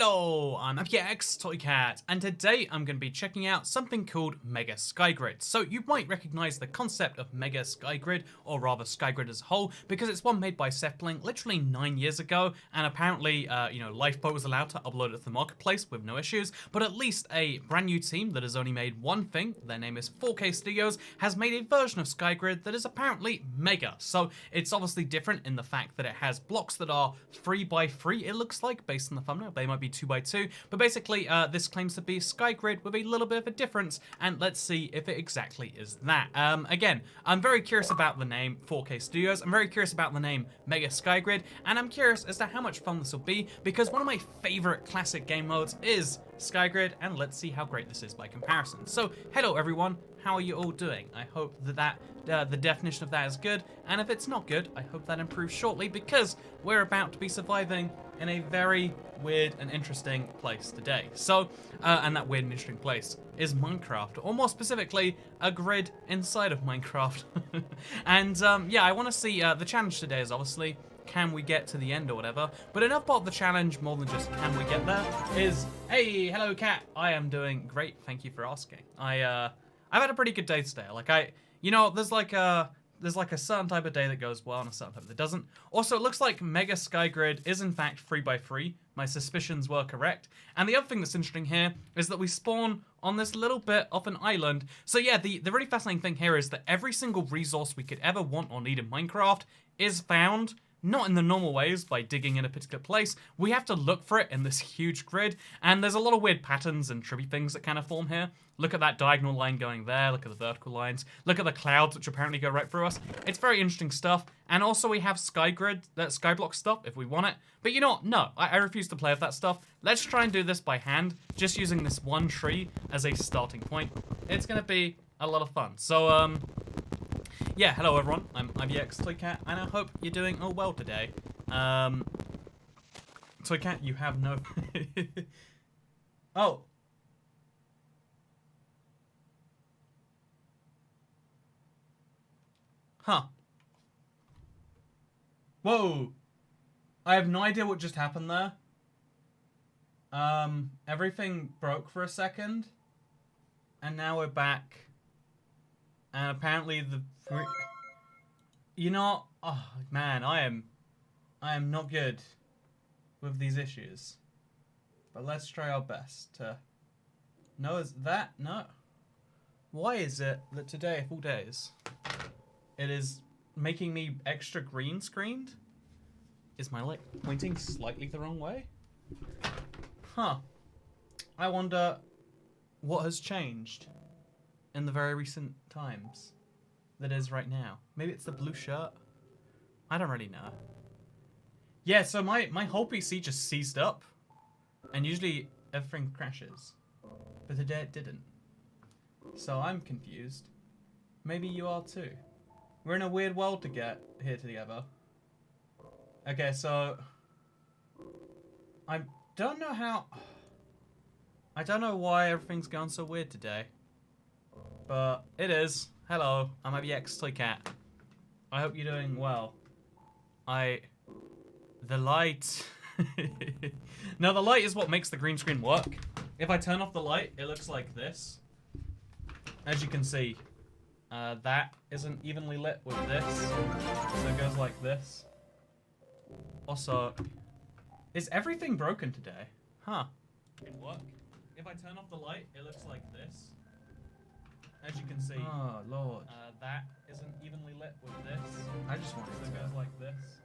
Hello, I'm FX toycat, and today I'm going to be checking out something called Mega Skygrid. So you might recognize the concept of Mega Skygrid, or rather Skygrid as a whole, because it's one made by Sepling literally 9 years ago, and apparently, Lifeboat was allowed to upload it to the marketplace with no issues, but at least a brand new team that has only made one thing, their name is 4K Studios, has made a version of Skygrid that is apparently mega. So it's obviously different in the fact that it has blocks that are 3x3, it looks like, based on the thumbnail. They might be 2x2, but basically this claims to be Skygrid with a little bit of a difference, and let's see if it exactly is that. Again, I'm very curious about the name 4K Studios, I'm very curious about the name Mega Skygrid, and I'm curious as to how much fun this will be, because one of my favorite classic game modes is Skygrid, and let's see how great this is by comparison. So, hello everyone, how are you all doing? I hope that the definition of that is good, and if it's not good, I hope that improves shortly, because we're about to be surviving in a very weird and interesting place today. So, and that weird and interesting place is Minecraft, or more specifically, a grid inside of Minecraft. And yeah, I want to see, the challenge today is obviously, can we get to the end or whatever, but enough about the challenge, more than just can we get there, is, hey, hello cat, I am doing great, thank you for asking. I've had a pretty good day today. Like there's like a certain type of day that goes well and a certain type that doesn't. Also, it looks like Mega Skygrid is in fact 3x3. My suspicions were correct. And the other thing that's interesting here is that we spawn on this little bit of an island. So yeah, the really fascinating thing here is that every single resource we could ever want or need in Minecraft is found not in the normal ways by digging in a particular place. We have to look for it in this huge grid, and there's a lot of weird patterns and trippy things that kind of form here. Look at that diagonal line going there, look at the vertical lines, look at the clouds which apparently go right through us. It's very interesting stuff, and also we have Skygrid, that Skyblock stuff if we want it. But you know what, no, I refuse to play with that stuff. Let's try and do this by hand, just using this one tree as a starting point. It's gonna be a lot of fun. So, yeah, hello everyone, I'm IBX Toycat, and I hope you're doing all well today. Toycat, you have no... Oh. Huh. Whoa. I have no idea what just happened there. Everything broke for a second, and now we're back. And apparently you know, oh man, I am not good with these issues. But let's try our best to... No, is that? No. Why is it that today, of all days, it is making me extra green screened? Is my light pointing slightly the wrong way? Huh. I wonder what has changed in the very recent times that is right now. Maybe it's the blue shirt? I don't really know. Yeah, so my whole PC just seized up, and usually everything crashes, but today it didn't. So I'm confused. Maybe you are too. We're in a weird world to get here together. Okay, so I don't know how... I don't know why everything's gone so weird today. But it is. Hello, I'm IBX Toycat. I hope you're doing well. The light... No, the light is what makes the green screen work. If I turn off the light, it looks like this. As you can see, that isn't evenly lit with this. So it goes like this. Also, is everything broken today? Huh. It work. If I turn off the light, it looks like this. As you can see, oh lord, that isn't evenly lit with this. I just want it to go like this.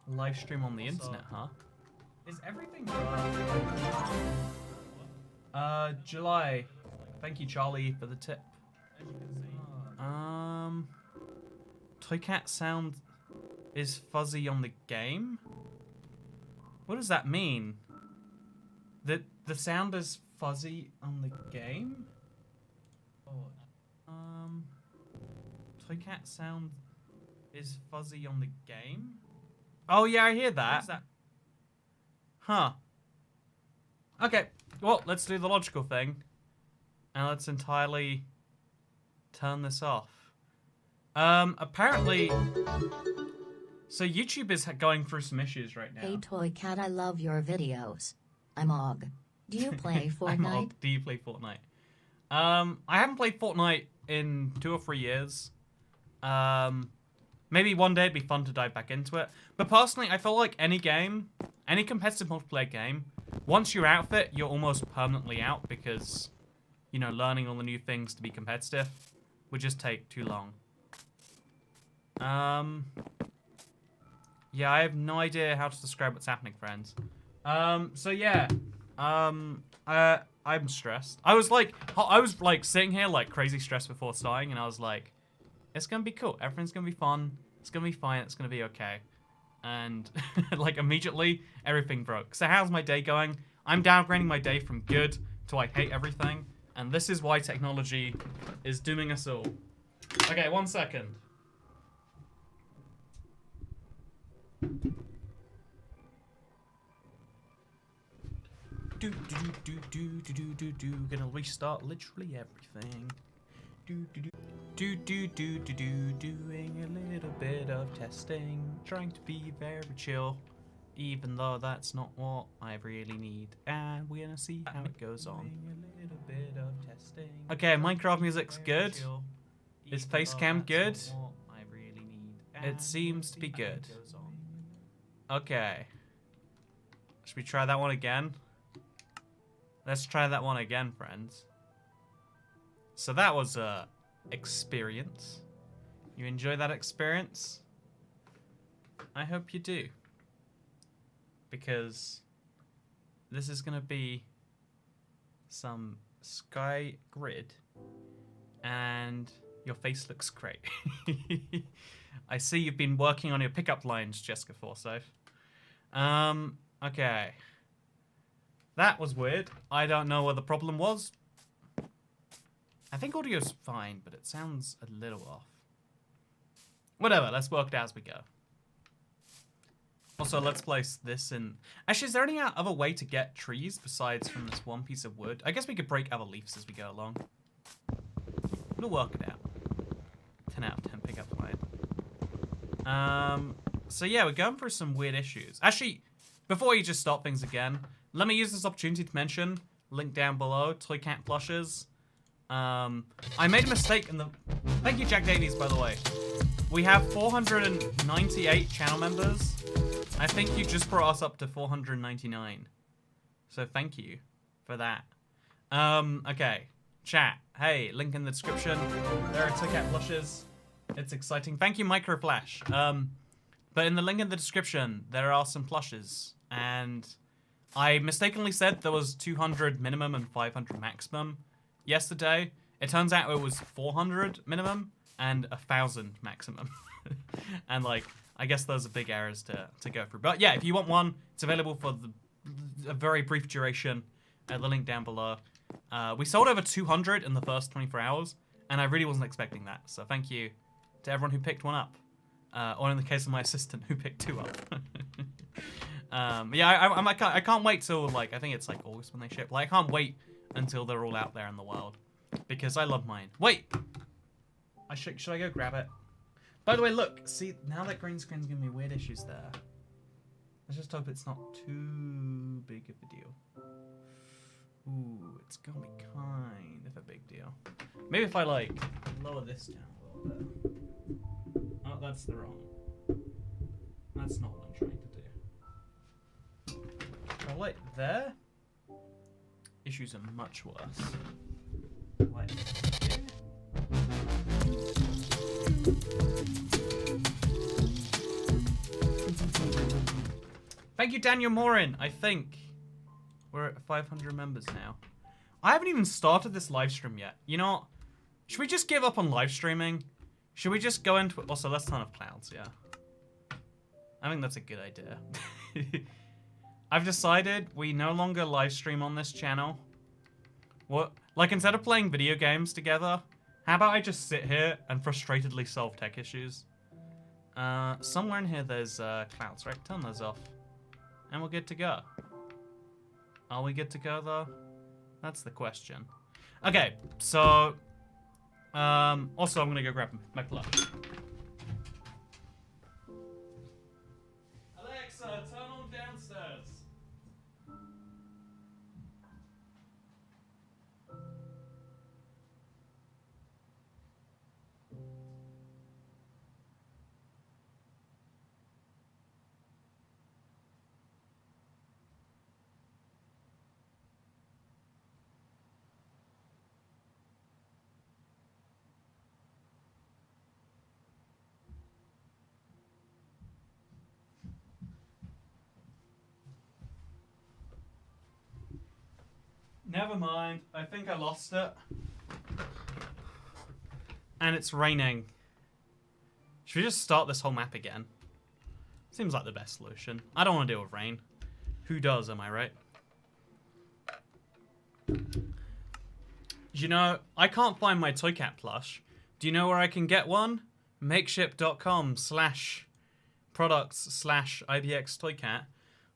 Live stream on the internet, huh? Is everything July. Thank you, Charlie, for the tip. As you can see, Toycat sound is fuzzy on the game. What does that mean? That the sound is fuzzy on the game? Toycat sound is fuzzy on the game? Oh yeah, I hear that. What's that? Huh. Okay, well, let's do the logical thing. And let's entirely turn this off. Apparently... So YouTube is going through some issues right now. Hey Toycat, I love your videos. I'm Og. Do you play I'm Fortnite? Og. Do you play Fortnite? I haven't played Fortnite in 2 or 3 years. Maybe one day it'd be fun to dive back into it. But personally, I feel like any game, any competitive multiplayer game, once you're out of it, you're almost permanently out because, you know, learning all the new things to be competitive would just take too long. Yeah, I have no idea how to describe what's happening, friends. So yeah, I'm stressed. I was like sitting here like crazy stressed before starting, and I was like, it's gonna be cool. Everything's gonna be fun. It's gonna be fine. It's gonna be okay. And like immediately, everything broke. So how's my day going? I'm downgrading my day from good to I hate everything, and this is why technology is dooming us all. Okay, 1 second. Gonna restart literally everything. Doing a little bit of testing, trying to be very chill, even though that's not what I really need. And we're gonna see how it goes on. Okay, Minecraft music's good. Is Facecam good? It seems to be good. Okay. Should we try that one again? Let's try that one again, friends. So that was a experience. You enjoy that experience? I hope you do. Because this is gonna be some Skygrid, and your face looks great. I see you've been working on your pickup lines, Jessica Forsyth. Okay. That was weird. I don't know what the problem was. I think audio's fine, but it sounds a little off. Whatever, let's work it out as we go. Also, let's place this in... Actually, is there any other way to get trees besides from this one piece of wood? I guess we could break other leaves as we go along. We'll work it out. 10 out of 10 pickup line. So yeah, we're going through some weird issues. Actually, before you just stop things again, let me use this opportunity to mention, link down below, toycat plushes. I made a mistake in the... Thank you, Jack Davies, by the way. We have 498 channel members. I think you just brought us up to 499. So thank you for that. Okay. Chat. Hey, link in the description. There are toycat plushes. It's exciting. Thank you, Microflash. But in the link in the description, there are some plushes. And I mistakenly said there was 200 minimum and 500 maximum yesterday. It turns out it was 400 minimum and 1,000 maximum. And like, I guess those are big errors to go through. But yeah, if you want one, it's available for a very brief duration. The link down below. We sold over 200 in the first 24 hours, and I really wasn't expecting that. So thank you to everyone who picked one up. Or in the case of my assistant, who picked 2 up. Yeah, I can't wait till, like, I think it's like August when they ship. Like, I can't wait until they're all out there in the world, because I love mine. Wait! Should I go grab it? By the way, look, see, now that green screen's giving me weird issues there. Let's just hope it's not too big of a deal. Ooh, it's gonna be kind of a big deal. Maybe if I, like, lower this down a little bit. Oh, that's the wrong. That's not what I'm trying to do. Oh, wait, there? Issues are much worse. Like, here? Thank you, Daniel Morin. I think we're at 500 members now. I haven't even started this live stream yet. You know what? Should we just give up on live streaming? Should we just go into it? Also, let's turn off clouds, yeah. I think that's a good idea. I've decided we no longer live stream on this channel. What? Like, instead of playing video games together, how about I just sit here and frustratedly solve tech issues? Somewhere in here there's clouds, right? Turn those off. And we're good to go. Are we good to go, though? That's the question. Okay, so... also, I'm gonna go grab my plush. Alexa, turn on downstairs. Never mind. I think I lost it. And it's raining. Should we just start this whole map again? Seems like the best solution. I don't want to deal with rain. Who does, am I right? You know, I can't find my toycat plush. Do you know where I can get one? makeship.com/products/IBX toycat.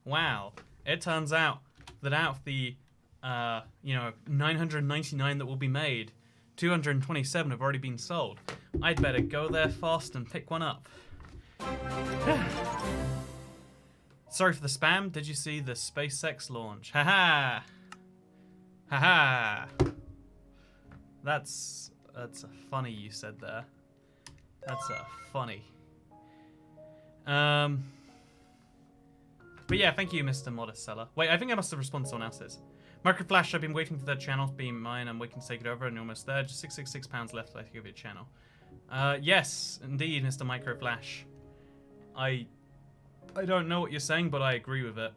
Wow. It turns out that out of the, 999 that will be made, 227 have already been sold. I'd better go there fast and pick one up. Sorry for the spam. Did you see the SpaceX launch? Haha. Haha. That's a funny you said there. That's a funny. But yeah, thank you, Mr. Modest Seller. Wait, I think I must have responded to someone else's. Microflash, I've been waiting for their channel to be mine. I'm waiting to take it over and you're almost there. Just £666 left to give you a channel. Yes, indeed, Mr. Microflash. I don't know what you're saying, but I agree with it.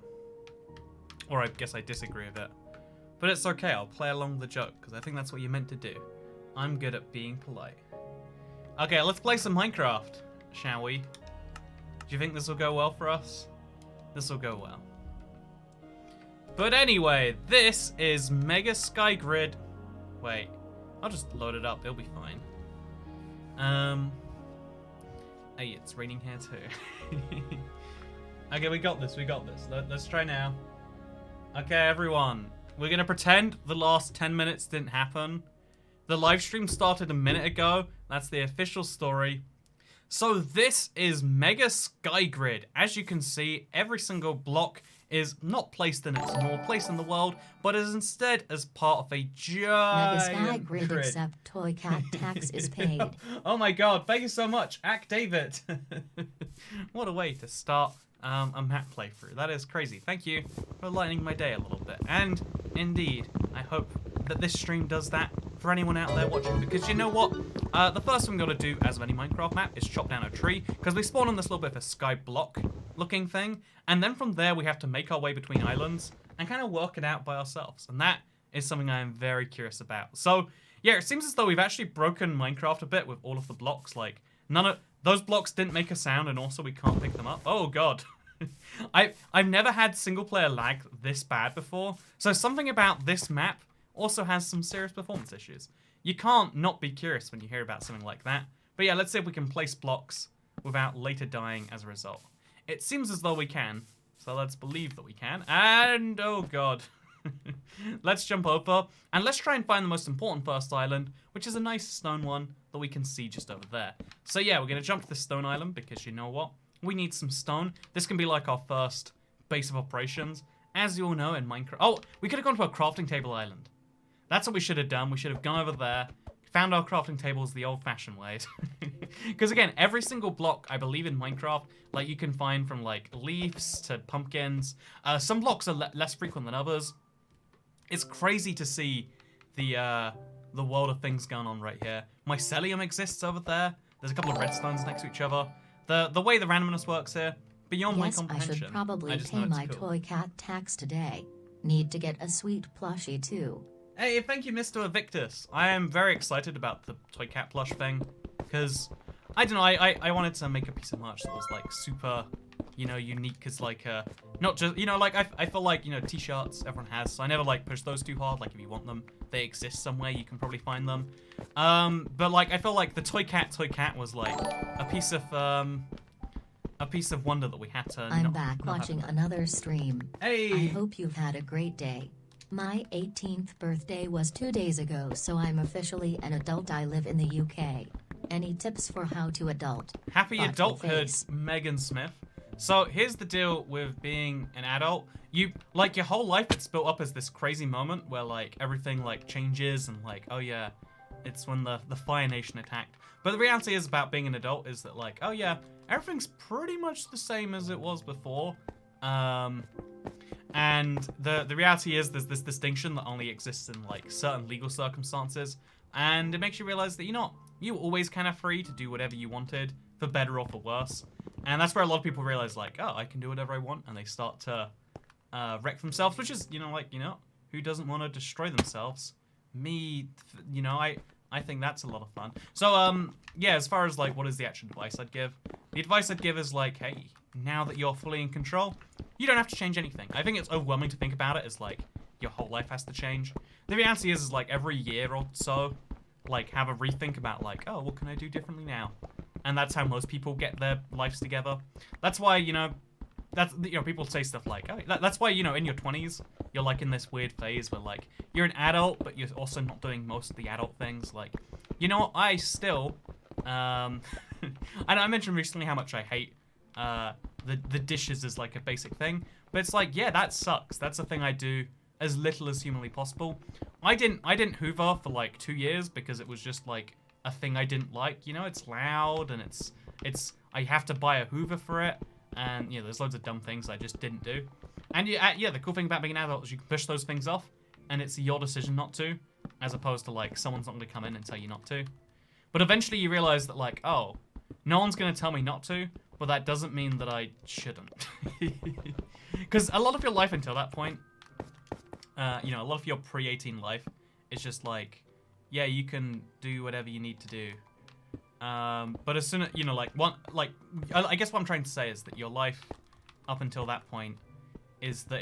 Or I guess I disagree with it. But it's okay, I'll play along the joke, because I think that's what you're meant to do. I'm good at being polite. Okay, let's play some Minecraft, shall we? Do you think this will go well for us? This will go well. But anyway, this is Mega Skygrid. Wait, I'll just load it up, it'll be fine. Hey, it's raining here too. Okay, we got this. Let's try now. Okay, everyone. We're gonna pretend the last 10 minutes didn't happen. The live stream started a minute ago. That's the official story. So this is Mega Skygrid. As you can see, every single block is not placed in its normal place in the world, but is instead as part of a giant Mega Skygrid, grid. except toycat tax is paid. Oh my god, thank you so much, Act David. What a way to start a map playthrough. That is crazy. Thank you for lightening my day a little bit. And indeed, I hope that this stream does that for anyone out there watching, because you know what? The first thing we're going to do as of any Minecraft map is chop down a tree, because we spawn on this little bit of a sky block looking thing, and then from there we have to make our way between islands and kind of work it out by ourselves, and that is something I am very curious about. So yeah, it seems as though we've actually broken Minecraft a bit with all of the blocks. Like, none of those blocks didn't make a sound, and also we can't pick them up. Oh god. I've never had single player lag this bad before, so something about this map also has some serious performance issues. You can't not be curious when you hear about something like that. But yeah, let's see if we can place blocks without later dying as a result. It seems as though we can, so let's believe that we can. And oh god. Let's jump over and let's try and find the most important first island, which is a nice stone one that we can see just over there. So yeah, we're gonna jump to the stone island because you know what? We need some stone. This can be like our first base of operations. As you all know in Minecraft... Oh, we could have gone to a crafting table island. That's what we should have done. We should have gone over there, found our crafting tables the old-fashioned ways. Because again, every single block, I believe in Minecraft, like you can find from like leaves to pumpkins. Some blocks are less frequent than others. It's crazy to see the world of things going on right here. Mycelium exists over there. There's a couple of redstones next to each other. The way the randomness works here, beyond my comprehension. I should probably pay my toycat tax today. Need to get a sweet plushie too. Hey, thank you, Mr. Evictus. I am very excited about the toycat plush thing, because, I don't know, I wanted to make a piece of merch that was, like, super, you know, unique, as, like, not just, you know, like, I feel like, you know, t-shirts everyone has, so I never, like, push those too hard. Like, if you want them, they exist somewhere, you can probably find them. But, like, I feel like the toycat was, like, a piece of wonder that we had to I'm back watching another stream. Hey! I hope you've had a great day. My 18th birthday was 2 days ago, so I'm officially an adult. I live in the UK. Any tips for how to adult? Happy adulthood, Megan Smith. So here's the deal with being an adult. You, like, your whole life it's built up as this crazy moment where, like, everything, like, changes and, like, oh yeah, it's when the Fire Nation attacked. But the reality is about being an adult is that, like, oh yeah, everything's pretty much the same as it was before. And the reality is there's this distinction that only exists in, like, certain legal circumstances. And it makes you realize that you were always kind of free to do whatever you wanted, for better or for worse. And that's where a lot of people realize, like, oh, I can do whatever I want. And they start to wreck themselves, which is, who doesn't want to destroy themselves? Me, you know, I think that's a lot of fun. So, yeah, as far as, like, what is the actual advice I'd give? The advice I'd give is, like, hey, now that you're fully in control, you don't have to change anything. I think it's overwhelming to think about it as, like, your whole life has to change. The reality is like, every year or so, like, have a rethink about, like, oh, what can I do differently now? And that's how most people get their lives together. That's why, you know, people say stuff like, oh, that's why, you know, in your 20s, you're, like, in this weird phase where, like, you're an adult, but you're also not doing most of the adult things. Like, you know, I still, and I mentioned recently how much I hate, the dishes as, like, a basic thing. But it's like, yeah, that sucks. That's a thing I do as little as humanly possible. I didn't hoover for, like, 2 years because it was just, like, a thing I didn't like. You know, it's loud and I have to buy a hoover for it. And, you know, there's loads of dumb things I just didn't do. And yeah, the cool thing about being an adult is you can push those things off, and it's your decision not to, as opposed to, like, someone's not going to come in and tell you not to. But eventually you realize that, like, oh, no one's going to tell me not to, but that doesn't mean that I shouldn't. Because a lot of your life until that point, you know, a lot of your pre-18 life is just like, yeah, you can do whatever you need to do. But as soon as, you know, I guess what I'm trying to say is that your life up until that point is that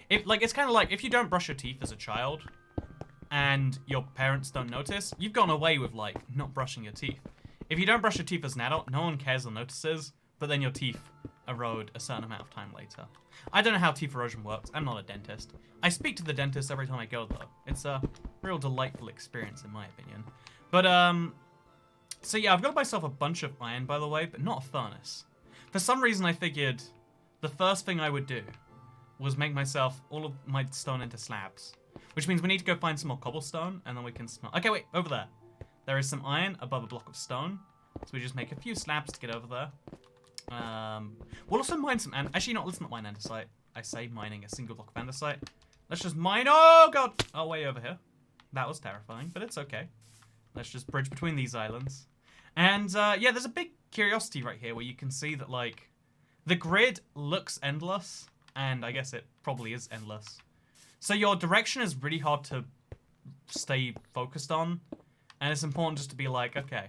it's kind of like if you don't brush your teeth as a child and your parents don't notice, you've gone away with, like, not brushing your teeth. If you don't brush your teeth as an adult, no one cares or notices, but then your teeth erode a certain amount of time later. I don't know how teeth erosion works. I'm not a dentist. I speak to the dentist every time I go, though. It's a real delightful experience, in my opinion. But, so yeah, I've got myself a bunch of iron, by the way, but not a furnace. For some reason, I figured the first thing I would do was make myself all of my stone into slabs. Which means we need to go find some more cobblestone, and then we can smelt. Okay, wait, over there. There is some iron above a block of stone. So we just make a few slabs to get over there. We'll also mine some actually, let's not mine andesite. I say mining a single block of andesite. Let's just mine. Oh, God. Oh, way over here. That was terrifying, but it's okay. Let's just bridge between these islands. And, yeah, there's a big curiosity right here where you can see that, like, the grid looks endless, and I guess it probably is endless. So your direction is really hard to stay focused on, and it's important just to be like, okay,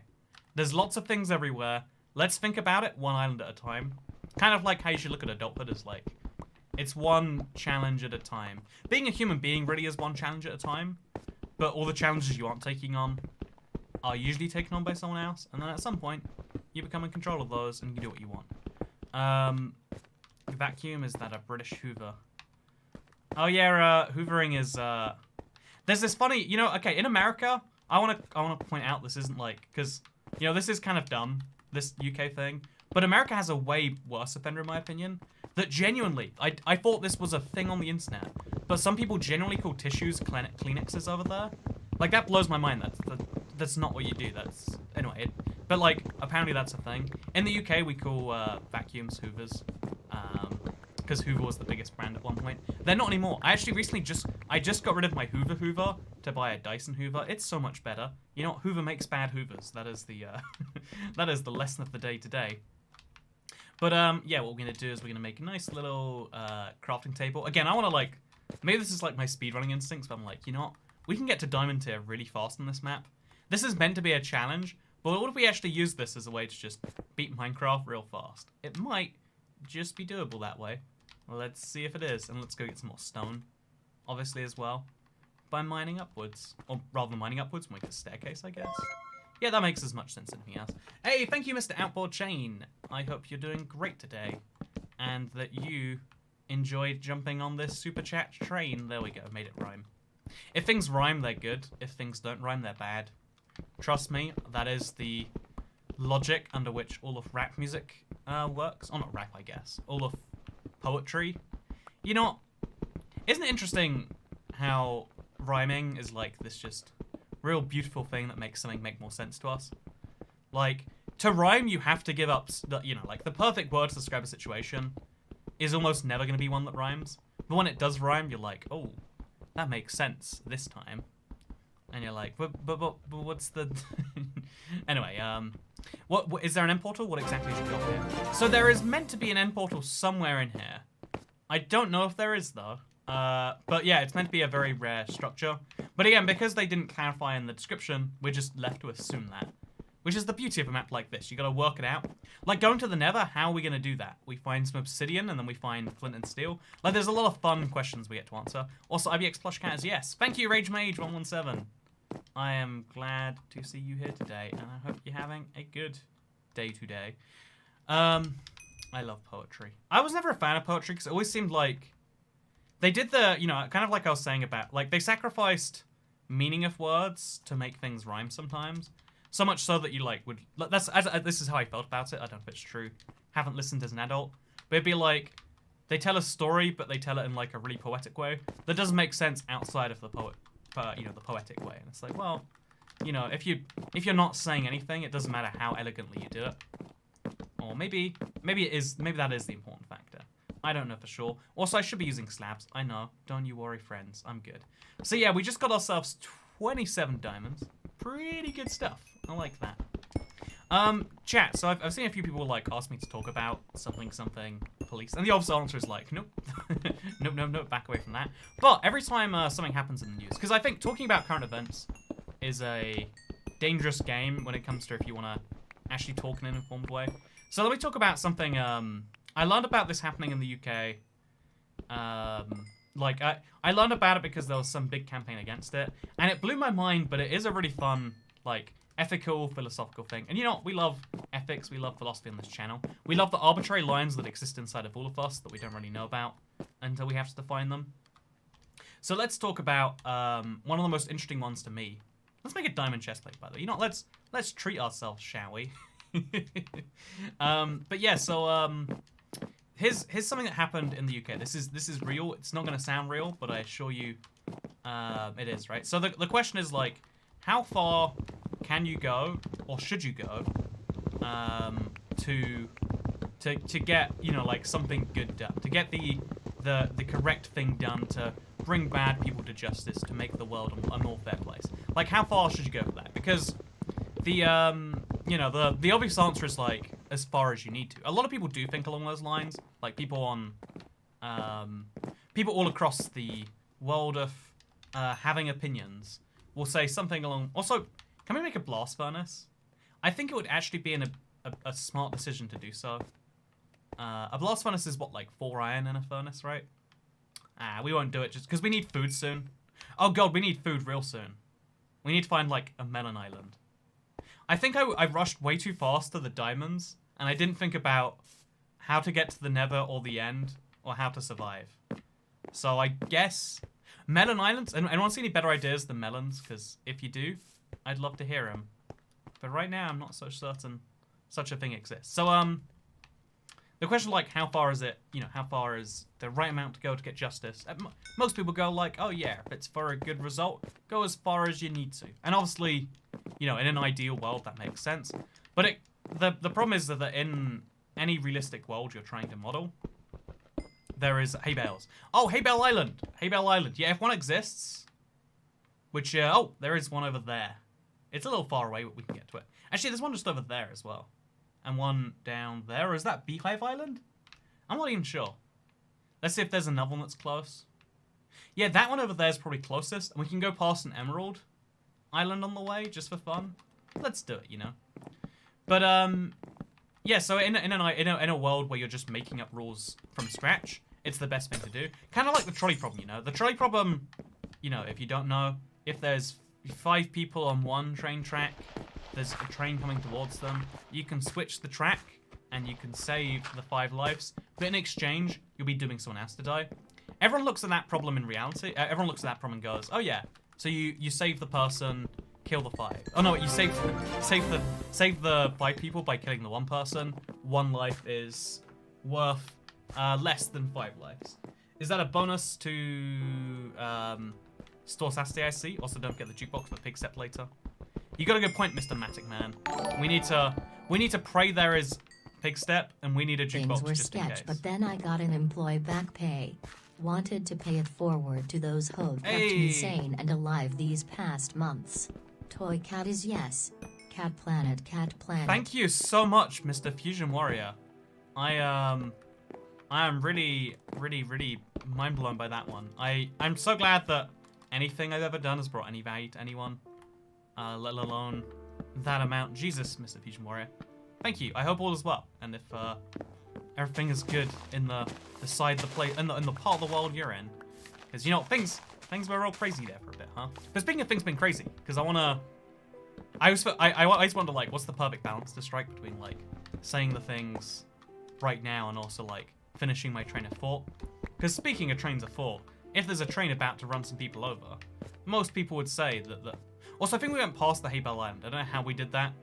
there's lots of things everywhere. Let's think about it one island at a time. Kind of like how you should look at adulthood is like, it's one challenge at a time. Being a human being really is one challenge at a time, but all the challenges you aren't taking on are usually taken on by someone else, and then at some point, you become in control of those and you do what you want. Vacuum, is that a British Hoover? Oh yeah, hoovering is, there's this funny, you know, okay, in America, I wanna point out this isn't like, because, you know, this is kind of dumb, this UK thing, but America has a way worse offender in my opinion, that genuinely, I thought this was a thing on the internet, but some people genuinely call tissues Kleenexes over there. Like, that blows my mind. That's not what you do. That's, anyway, but, like, apparently that's a thing. In the UK, we call vacuums Hoovers, because Hoover was the biggest brand at one point. They're not anymore. I actually recently just got rid of my Hoover to buy a Dyson Hoover. It's so much better. You know what? Hoover makes bad Hoovers. That is the, that is the lesson of the day today. But, yeah, what we're going to do is we're going to make a nice little, crafting table. Again, I want to, like, maybe this is, like, my speedrunning instincts, but I'm like, you know what? We can get to diamond tier really fast on this map. This is meant to be a challenge, but what if we actually use this as a way to just beat Minecraft real fast? It might just be doable that way. Well, let's see if it is, and let's go get some more stone, obviously, as well, by mining upwards. Or rather than mining upwards, make a staircase, I guess. Yeah, that makes as much sense as anything else. Hey, thank you, Mr. Outboard Chain. I hope you're doing great today, and that you enjoyed jumping on this super chat train. There we go, made it rhyme. If things rhyme, they're good. If things don't rhyme, they're bad. Trust me, that is the logic under which all of rap music works. Oh, not rap, I guess. All of poetry. You know what? Isn't it interesting how rhyming is like this just real beautiful thing that makes something make more sense to us? Like, to rhyme, you have to give up, you know, like the perfect word to describe a situation is almost never going to be one that rhymes. But when it does rhyme, you're like, oh, that makes sense this time. And you're like, but what's the... Anyway, what is there an end portal? What exactly should we go here? So there is meant to be an end portal somewhere in here. I don't know if there is, though. But yeah, it's meant to be a very rare structure. But again, because they didn't clarify in the description, we're just left to assume that. Which is the beauty of a map like this. You gotta work it out. Like going to the Nether, how are we gonna do that? We find some obsidian and then we find flint and steel. Like there's a lot of fun questions we get to answer. Also, IBX Plush Cat is yes. Thank you, Rage Mage 117. I am glad to see you here today, and I hope you're having a good day today. I love poetry. I was never a fan of poetry because it always seemed like they did the, you know, kind of like I was saying about, like they sacrificed meaning of words to make things rhyme sometimes. So much so that you like would, this is how I felt about it. I don't know if it's true. Haven't listened as an adult. But it'd be like, they tell a story, but they tell it in like a really poetic way. That doesn't make sense outside of the the poetic way. And it's like, well, you know, if you're not saying anything, it doesn't matter how elegantly you do it. Or maybe that is the important factor. I don't know for sure. Also, I should be using slabs. I know. Don't you worry, friends. I'm good. So yeah, we just got ourselves 27 diamonds. Pretty good stuff. I like that. Chat. So I've seen a few people like ask me to talk about something police, and the obvious answer is like, nope, nope, back away from that. But every time something happens in the news, because I think talking about current events is a dangerous game when it comes to if you want to actually talk in an informed way. So let me talk about something. I learned about this happening in the UK. I learned about it because there was some big campaign against it, and it blew my mind. But it is a really fun, like, ethical, philosophical thing. And you know what? We love ethics. We love philosophy on this channel. We love the arbitrary lines that exist inside of all of us that we don't really know about until we have to define them. So let's talk about one of the most interesting ones to me. Let's make a diamond chestplate, by the way. You know, let's treat ourselves, shall we? But yeah, so here's something that happened in the UK. This is real. It's not going to sound real, but I assure you, it is, right? So the question is like, how far can you go, or should you go, to get, you know, like something good done, to get the correct thing done, to bring bad people to justice, to make the world a more fair place. Like, how far should you go for that? Because the you know, the obvious answer is like as far as you need to. A lot of people do think along those lines. Like people all across the world of having opinions will say something along. Also, can we make a blast furnace? I think it would actually be a smart decision to do so. A blast furnace is what, like 4 iron in a furnace, right? We won't do it just because we need food soon. Oh god, we need food real soon. We need to find like a melon island. I think I rushed way too fast to the diamonds, and I didn't think about how to get to the nether or the end, or how to survive. So I guess melon islands. And anyone see any better ideas than melons? Because if you do, I'd love to hear them. But right now, I'm not so certain such a thing exists. So the question, like, how far is it? You know, how far is the right amount to go to get justice? Most people go like, oh yeah, if it's for a good result, go as far as you need to. And obviously, you know, in an ideal world, that makes sense. But the problem is that in any realistic world you're trying to model, there is hay bales. Oh, hay bale island. Hay bale island. Yeah, if one exists, which oh, there is one over there. It's a little far away, but we can get to it. Actually, there's one just over there as well. And one down there. Or is that Beehive Island? I'm not even sure. Let's see if there's another one that's close. Yeah, that one over there is probably closest. And we can go past an emerald island on the way, just for fun. Let's do it, you know. But, yeah, so in a world where you're just making up rules from scratch, it's the best thing to do. Kind of like the trolley problem, you know. The trolley problem, you know, if you don't know, if there's 5 people on one train track, there's a train coming towards them, you can switch the track and you can save the 5 lives, but in exchange, you'll be doing someone else to die. Everyone looks at that problem in reality. Everyone looks at that problem and goes, oh yeah, so you save the person, kill the 5. Oh no, you save the 5 people by killing the 1 person. 1 life is worth less than 5 lives. Is that a bonus to store Saturday, I see? Also, don't get the jukebox for pig step later. You got a good point, Mr. Matic Man. We need to pray there is pig step, and we need a jukebox just in case. But then I got an employee back pay. Wanted to pay it forward to those who've kept me sane and alive these past months. Toy cat is yes. Cat planet, cat planet. Thank you so much, Mr. Fusion Warrior. I am really, really, really mind blown by that one. I'm so glad that anything I've ever done has brought any value to anyone, let alone that amount. Jesus, Mr. Fusion Warrior. Thank you. I hope all is well, and if everything is good in the side of the place, in the part of the world you're in, because you know things were real crazy there for a bit, huh? But speaking of things being crazy, because I always wonder like what's the perfect balance to strike between like saying the things right now and also like finishing my train of thought. Because speaking of trains of thought, if there's a train about to run some people over, most people would say that. Also, I think we went past the Haybell Island. I don't know how we did that.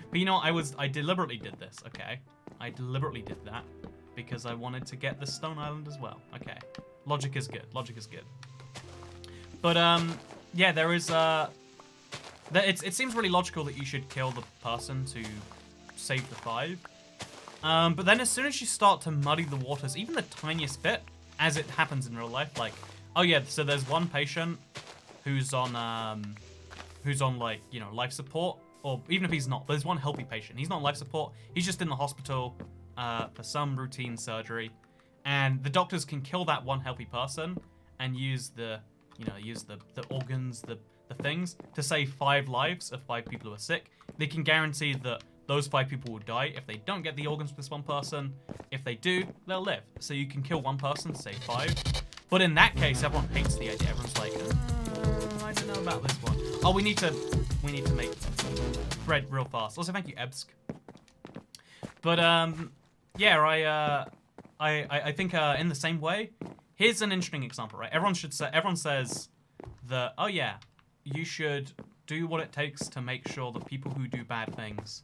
But you know, I deliberately did this, okay? I deliberately did that because I wanted to get the Stone Island as well. Okay. Logic is good. Logic is good. But, yeah, there is, it seems really logical that you should kill the person to save the 5. But then as soon as you start to muddy the waters, even the tiniest bit, as it happens in real life, like, oh yeah, so there's one patient who's on like, you know, life support, or even if he's not, there's one healthy patient. He's not on life support. He's just in the hospital for some routine surgery, and the doctors can kill that one healthy person and use the organs, the things to save 5 lives of 5 people who are sick. They can guarantee that those 5 people will die if they don't get the organs for this one person. If they do, they'll live. So you can kill one person to save 5. But in that case, everyone hates the idea. Everyone's like, I don't know about this one. Oh, we need to make bread real fast. Also, thank you, Ebsk. But yeah, I think in the same way, here's an interesting example, right? Everyone says that, oh yeah, you should do what it takes to make sure the people who do bad things,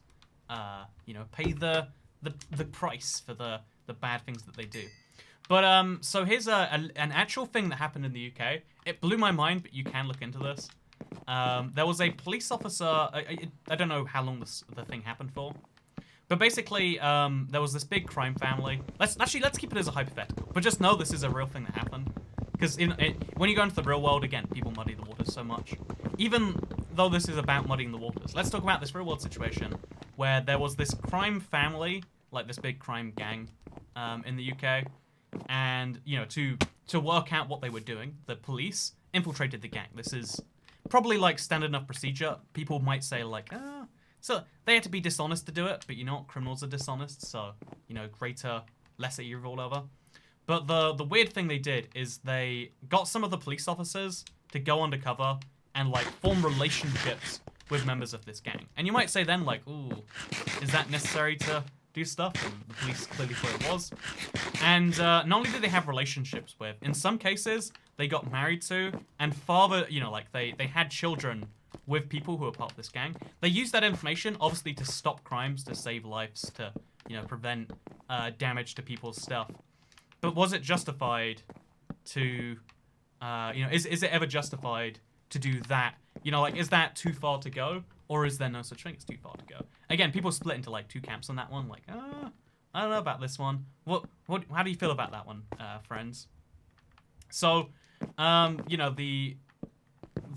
you know, pay the price for the bad things that they do. But so here's an actual thing that happened in the UK. It blew my mind, but you can look into this. There was a police officer. I don't know how long the thing happened for, but basically there was this big crime family. Let's keep it as a hypothetical, but just know this is a real thing that happened. Because when you go into the real world, again, people muddy the waters so much. Even though this is about muddying the waters, let's talk about this real world situation where there was this crime family, like this big crime gang in the UK. And, you know, to work out what they were doing, the police infiltrated the gang. This is probably, like, standard enough procedure. People might say, like, so they had to be dishonest to do it, but you know what? Criminals are dishonest, so, you know, greater, lesser evil, whatever. But the weird thing they did is they got some of the police officers to go undercover and, like, form relationships with members of this gang. And you might say then, like, ooh, is that necessary to do stuff? And the police clearly thought it was. And not only did they have relationships with, in some cases, they got married to, and you know, like, they had children with people who were part of this gang. They used that information, obviously, to stop crimes, to save lives, to, you know, prevent damage to people's stuff. But was it justified to, you know, is it ever justified to do that? You know, like, is that too far to go? Or is there no such thing as too far to go? Again, people split into, like, 2 camps on that one. Like, I don't know about this one. How do you feel about that one, friends? So, you know, the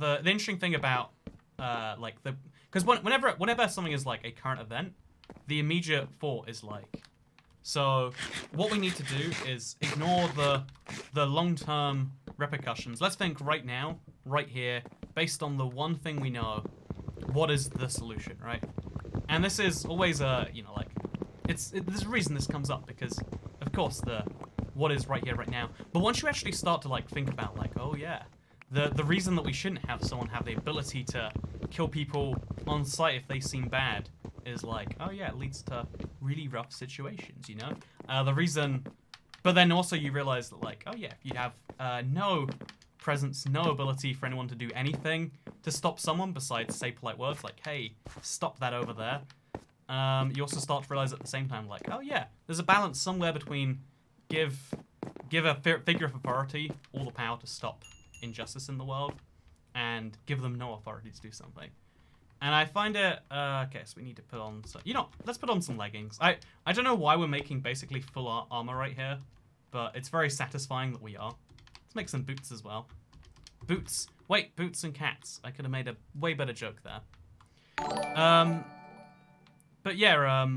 interesting thing about, like, because whenever something is, like, a current event, the immediate thought is, like, so what we need to do is ignore the long-term repercussions. Let's think right now, right here, based on the one thing we know, what is the solution, right? And this is always you know, like, there's a reason this comes up, because, of course, what is right here, right now. But once you actually start to, like, think about, like, oh, yeah, the reason that we shouldn't have someone have the ability to kill people on sight if they seem bad is, like, oh, yeah, it leads to really rough situations, you know? The reason... But then also you realize that, like, oh, yeah, you have no presence, no ability for anyone to do anything to stop someone besides say polite words like, hey, stop that over there. You also start to realize at the same time, like, oh yeah, there's a balance somewhere between give a figure of authority all the power to stop injustice in the world and give them no authority to do something. And I find it, okay, so we need to put on some, you know, let's put on some leggings. I don't know why we're making basically full armor right here, but it's very satisfying that we are. Let's make some boots as well. Boots. Wait, boots and cats. I could have made a way better joke there. But yeah,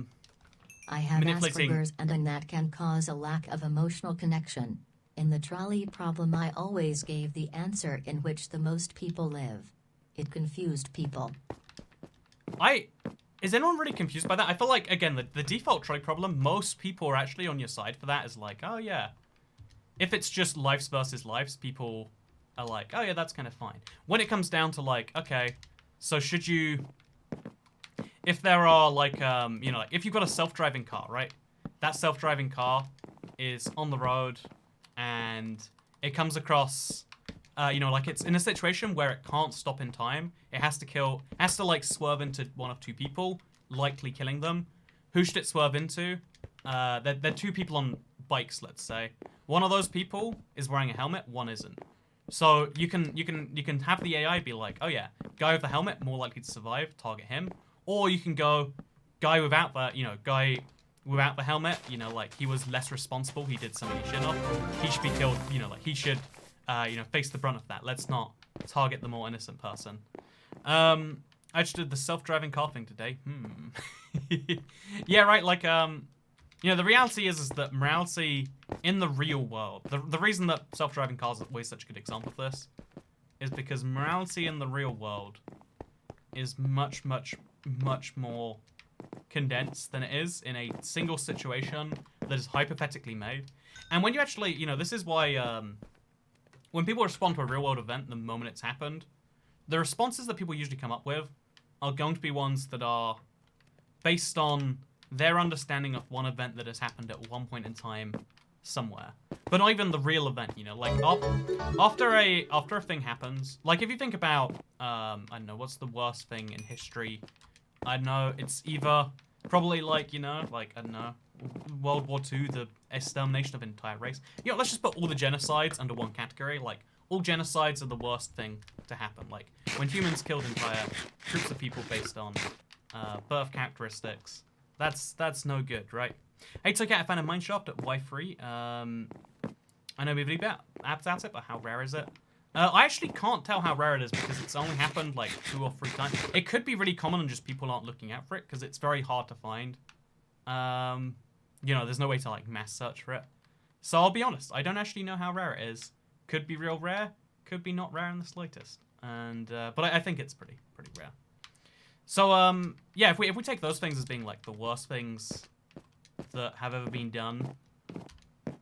I have Asperger's and that can cause a lack of emotional connection. In the trolley problem I always gave the answer in which the most people live. It confused people. Is anyone really confused by that? I feel like, again, the default trolley problem, most people are actually on your side for that, is like, oh yeah. If it's just lives versus lives, people are like, oh yeah, that's kind of fine. When it comes down to like, okay, so should you... If there are like, you know, like if you've got a self-driving car, right? That self-driving car is on the road and it comes across, you know, like it's in a situation where it can't stop in time. It has to like swerve into one of two people, likely killing them. Who should it swerve into? They're two people on bikes, let's say. One of those people is wearing a helmet, one isn't. So you can have the AI be like, oh yeah, guy with the helmet more likely to survive, target him. Or you can go, guy without the helmet, you know, like he was less responsible, he did something he shouldn't have. He should be killed, you know, like he should, you know, face the brunt of that. Let's not target the more innocent person. I just did the self-driving car thing today. Yeah, right, like, you know, the reality is that morality in the real world, the reason that self-driving cars are always such a good example of this is because morality in the real world is much, much, much more condensed than it is in a single situation that is hypothetically made. And when you actually, you know, this is why when people respond to a real-world event the moment it's happened, the responses that people usually come up with are going to be ones that are based on their understanding of one event that has happened at one point in time somewhere. But not even the real event, you know, like after a thing happens, like if you think about, I don't know, what's the worst thing in history? I don't know, it's either probably like, you know, like, I don't know, World War II, the extermination of an entire race. You know, let's just put all the genocides under one category. Like, all genocides are the worst thing to happen. Like, when humans killed entire groups of people based on birth characteristics, that's no good, right? Hey, toycat, I found a mineshaft at Y3. I know we've about apps at it, but how rare is it? I actually can't tell how rare it is because it's only happened like 2 or 3 times. It could be really common and just people aren't looking out for it because it's very hard to find. You know, there's no way to like mass search for it. So I'll be honest, I don't actually know how rare it is. Could be real rare, could be not rare in the slightest. And but I think it's pretty rare. So yeah, if we take those things as being like the worst things that have ever been done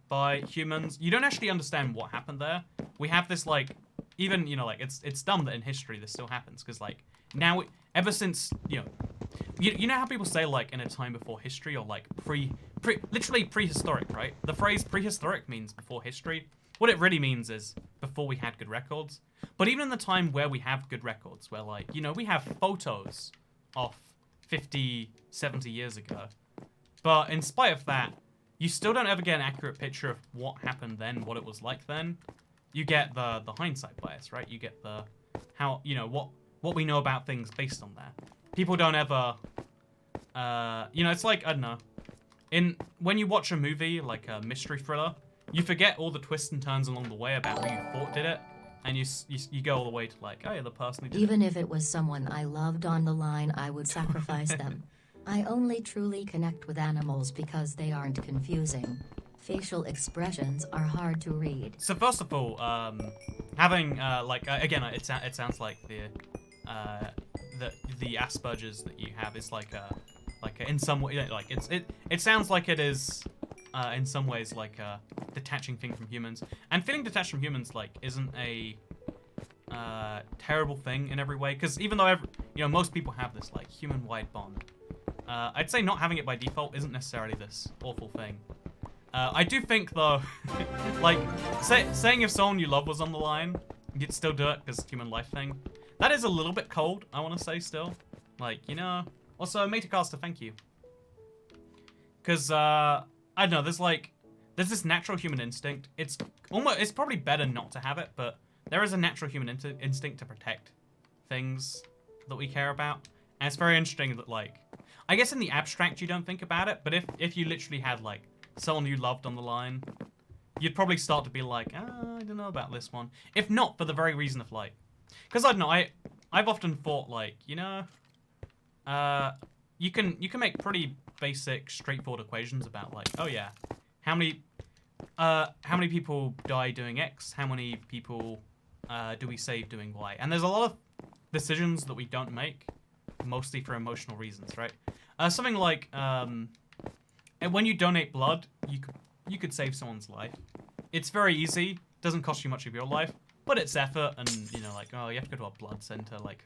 by humans, you don't actually understand what happened there. We have this like, even, you know, like it's dumb that in history this still happens because like now ever since, you know how people say like in a time before history or like literally prehistoric, right? The phrase prehistoric means before history. What it really means is before we had good records. But even in the time where we have good records, where like, you know, we have photos of 50, 70 years ago. But in spite of that, you still don't ever get an accurate picture of what happened then, what it was like then. You get the hindsight bias, right? You get the how, you know, what we know about things based on that. People don't ever, you know, it's like, I don't know, when you watch a movie like a mystery thriller, you forget all the twists and turns along the way about who you thought did it, and you go all the way to like, oh yeah, the person who did it. Even if it was someone I loved on the line, I would sacrifice them. I only truly connect with animals because they aren't confusing. Facial expressions are hard to read. So first of all, having like again, it sounds like the Asperger's that you have is like in some way, like it sounds like it is in some ways like a detaching thing from humans. And feeling detached from humans like isn't a terrible thing in every way, because even though you know, most people have this like human-wide bond, I'd say not having it by default isn't necessarily this awful thing. I do think though, like saying if someone you love was on the line, you'd still do it because it's a human life thing. That is a little bit cold, I want to say still. Like, you know. Also, Metacaster, thank you. Because I don't know. There's this natural human instinct. It's probably better not to have it, but there is a natural human instinct to protect things that we care about. And it's very interesting that, like, I guess in the abstract you don't think about it, but if you literally had like someone you loved on the line, you'd probably start to be like, I don't know about this one. If not for the very reason of like, because I don't know, I've often thought like, you know, you can make pretty basic, straightforward equations about like, oh yeah, how many people die doing X? How many people do we save doing Y? And there's a lot of decisions that we don't make, mostly for emotional reasons, right? Something like when you donate blood, you could save someone's life. It's very easy, doesn't cost you much of your life, but it's effort, and you know, like, oh, you have to go to a blood center, like,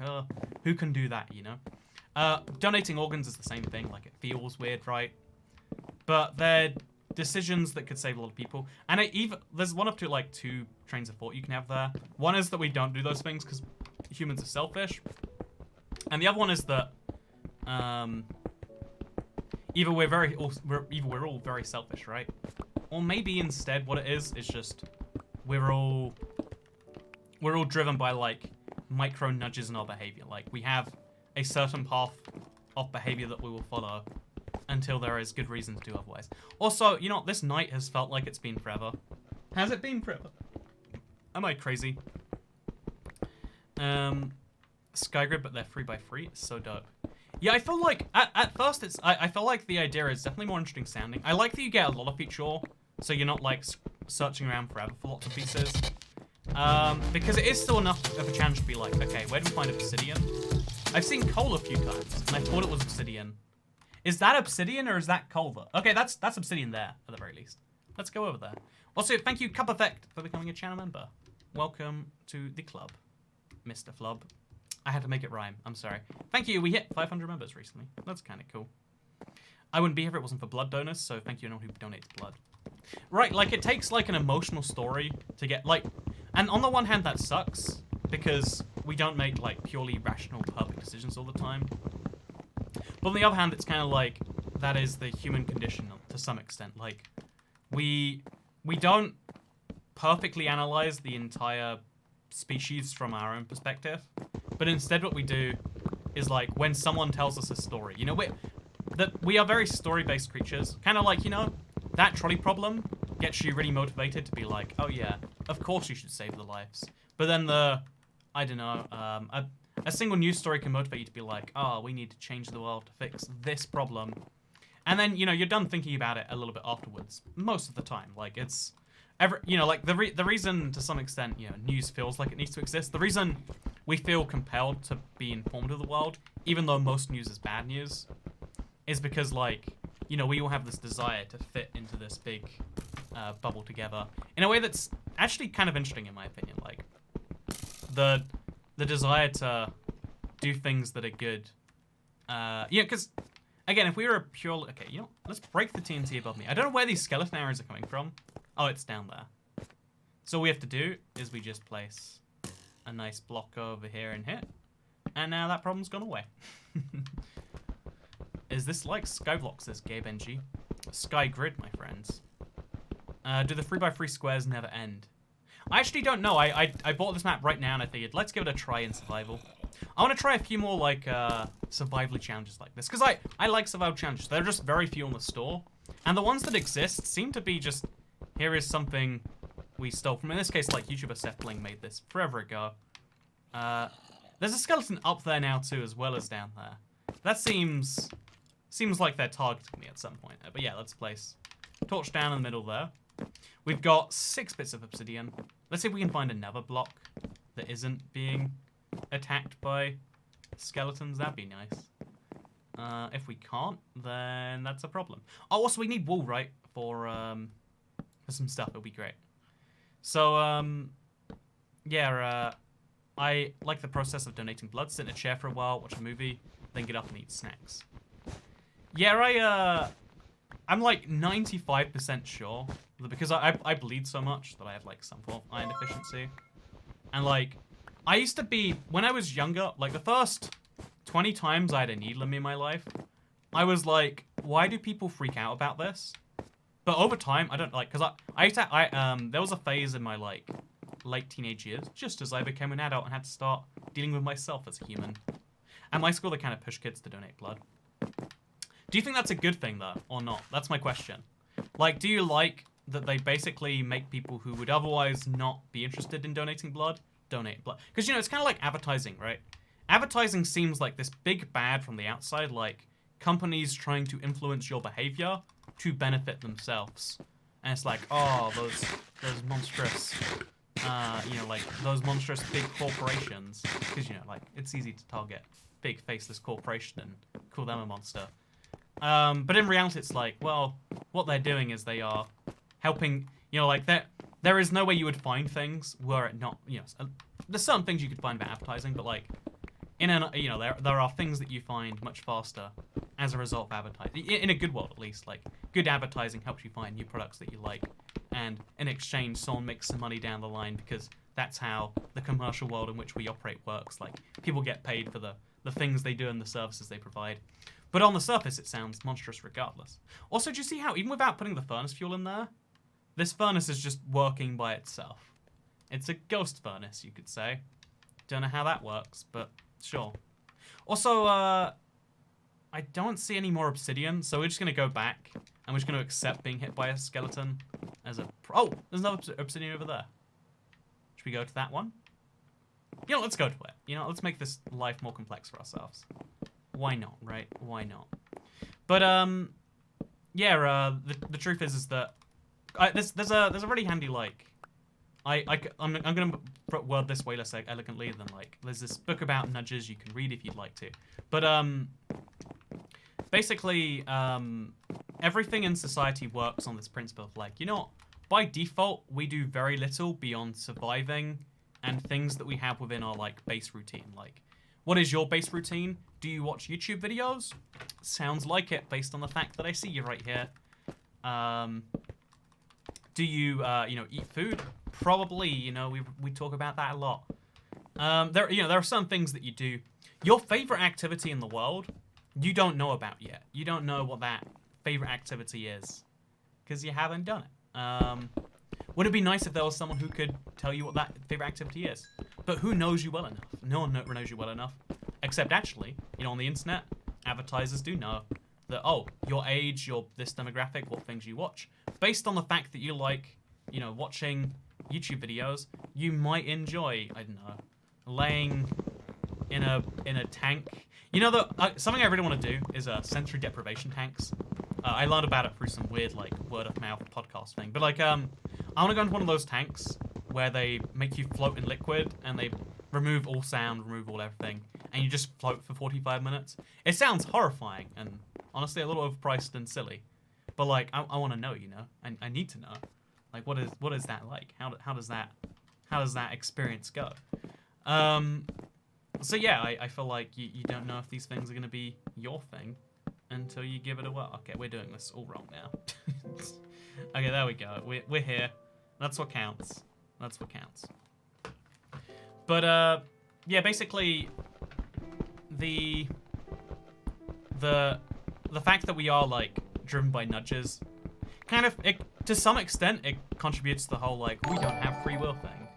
who can do that, you know? Donating organs is the same thing, like, it feels weird, right? But they're decisions that could save a lot of people, and there's one up to like 2 trains of thought you can have there. One is that we don't do those things because humans are selfish, and the other one is that either we're all very selfish, right? Or maybe instead what it is just we're all driven by like micro nudges in our behavior. Like we have a certain path of behavior that we will follow until there is good reason to do otherwise. Also, you know, this night has felt like it's been forever. Has it been forever? Am I crazy? Skygrid, but they're 3x3. It's so dope. Yeah, I feel like at first I feel like the idea is definitely more interesting sounding. I like that you get a lot of feature, so you're not like searching around forever for lots of pieces. Because it is still enough of a challenge to be like, okay, where do we find obsidian? I've seen coal a few times, and I thought it was obsidian. Is that obsidian or is that coal? Okay, that's obsidian there at the very least. Let's go over there. Also, thank you, Cup Effect, for becoming a channel member. Welcome to the club, Mr. Flub. I had to make it rhyme. I'm sorry. Thank you. We hit 500 members recently. That's kind of cool. I wouldn't be here if it wasn't for blood donors, so thank you to anyone who donates blood. Right, like, it takes, like, an emotional story to get, like... And on the one hand, that sucks, because we don't make, like, purely rational, perfect decisions all the time. But on the other hand, it's kind of like, that is the human condition to some extent. Like, we don't perfectly analyze the entire species from our own perspective. But instead what we do is, like, when someone tells us a story, you know, we are very story-based creatures. Kind of like, you know, that trolley problem gets you really motivated to be like, oh yeah, of course you should save the lives. But then I don't know, a single news story can motivate you to be like, oh, we need to change the world to fix this problem. And then, you know, you're done thinking about it a little bit afterwards. Most of the time. Like, it's... you know, like, the reason, to some extent, you know, news feels like it needs to exist. The reason we feel compelled to be informed of the world, even though most news is bad news, is because, like, you know, we all have this desire to fit into this big bubble together in a way that's actually kind of interesting, in my opinion. Like, the desire to do things that are good. Yeah, because, again, if we were a pure... Okay, you know, let's break the TNT above me. I don't know where these skeleton arrows are coming from. Oh, it's down there. So all we have to do is we just place a nice block over here and hit. And now that problem's gone away. Is this like Skyblocks, this Gabe NG? Skygrid, my friends. Do the 3x3 squares never end? I actually don't know. I bought this map right now and I figured, let's give it a try in survival. I want to try a few more, like, survival challenges like this. Because I like survival challenges. There are just very few in the store. And the ones that exist seem to be just... Here is something we stole from, in this case, like, YouTuber Sethling made this forever ago. There's a skeleton up there now, too, as well as down there. That seems like they're targeting me at some point. But yeah, let's place torch down in the middle there. We've got 6 bits of obsidian. Let's see if we can find another block that isn't being attacked by skeletons. That'd be nice. If we can't, then that's a problem. Oh, also, we need wool, right? For some stuff. It'll be great. So, yeah, I like the process of donating blood. Sit in a chair for a while, watch a movie, then get up and eat snacks. Yeah, I'm like 95% sure that because I bleed so much that I have like some form of iron deficiency. And like, I used to be, when I was younger, like the first 20 times I had a needle in me in my life, I was like, why do people freak out about this? But over time, I don't like, because there was a phase in my like late teenage years, just as I became an adult and had to start dealing with myself as a human. At my school, they kind of push kids to donate blood. Do you think that's a good thing, though, or not? That's my question. Like, do you like that they basically make people who would otherwise not be interested in donating blood, donate blood? Because, you know, it's kind of like advertising, right? Advertising seems like this big bad from the outside, like, companies trying to influence your behavior to benefit themselves. And it's like, oh, those monstrous, like those monstrous big corporations, because like it's easy to target big faceless corporation and call them a monster. But in reality, it's like, well, what they're doing is they are helping. Like there is no way you would find things were it not. There's some things you could find about advertising, but like there are things that you find much faster as a result of advertising. In a good world, at least, like good advertising helps you find new products that you like, and in exchange, someone makes some money down the line because that's how the commercial world in which we operate works. Like people get paid for the things they do and the services they provide. But on the surface, it sounds monstrous regardless. Also, do you see how even without putting the furnace fuel in there, this furnace is just working by itself? It's a ghost furnace, you could say. Don't know how that works, but sure. Also, I don't see any more obsidian, so we're just going to go back, and we're just going to accept being hit by a skeleton as a... Oh, there's another obsidian over there. Should we go to that one? Let's go to it. Let's make this life more complex for ourselves. Why not, right? Why not? But, the truth is that... there's a really handy, like... I'm going to word this way less elegantly than, like... There's this book about nudges you can read if you'd like to. But, basically, everything in society works on this principle of, like, by default, we do very little beyond surviving and things that we have within our, like, base routine. Like, what is your base routine? Do you watch YouTube videos? Sounds like it, based on the fact that I see you right here. Do you, eat food? Probably, we talk about that a lot. There are some things that you do. Your favorite activity in the world, you don't know about yet. You don't know what that favorite activity is, because you haven't done it. Would it be nice if there was someone who could tell you what that favorite activity is? But who knows you well enough? No one knows you well enough. Except actually, on the internet, advertisers do know that, oh, your age, your this demographic, what things you watch. Based on the fact that you like, watching YouTube videos, you might enjoy, I don't know, laying in a tank. Something I really want to do is sensory deprivation tanks. I learned about it through some weird, like, word of mouth podcast thing. But, like, I want to go into one of those tanks where they make you float in liquid and they remove all sound, remove all everything, and you just float for 45 minutes. It sounds horrifying and honestly a little overpriced and silly. But, like, I want to know, I need to know. Like, what is that like? How does that experience go? So yeah, I feel like you don't know if these things are gonna be your thing until you give it a whirl. Okay, we're doing this all wrong now. Okay, there we go. We're here. That's what counts. That's what counts. But yeah, basically the fact that we are, like, driven by nudges kind of, to some extent, it contributes to the whole, like, we don't have free will thing.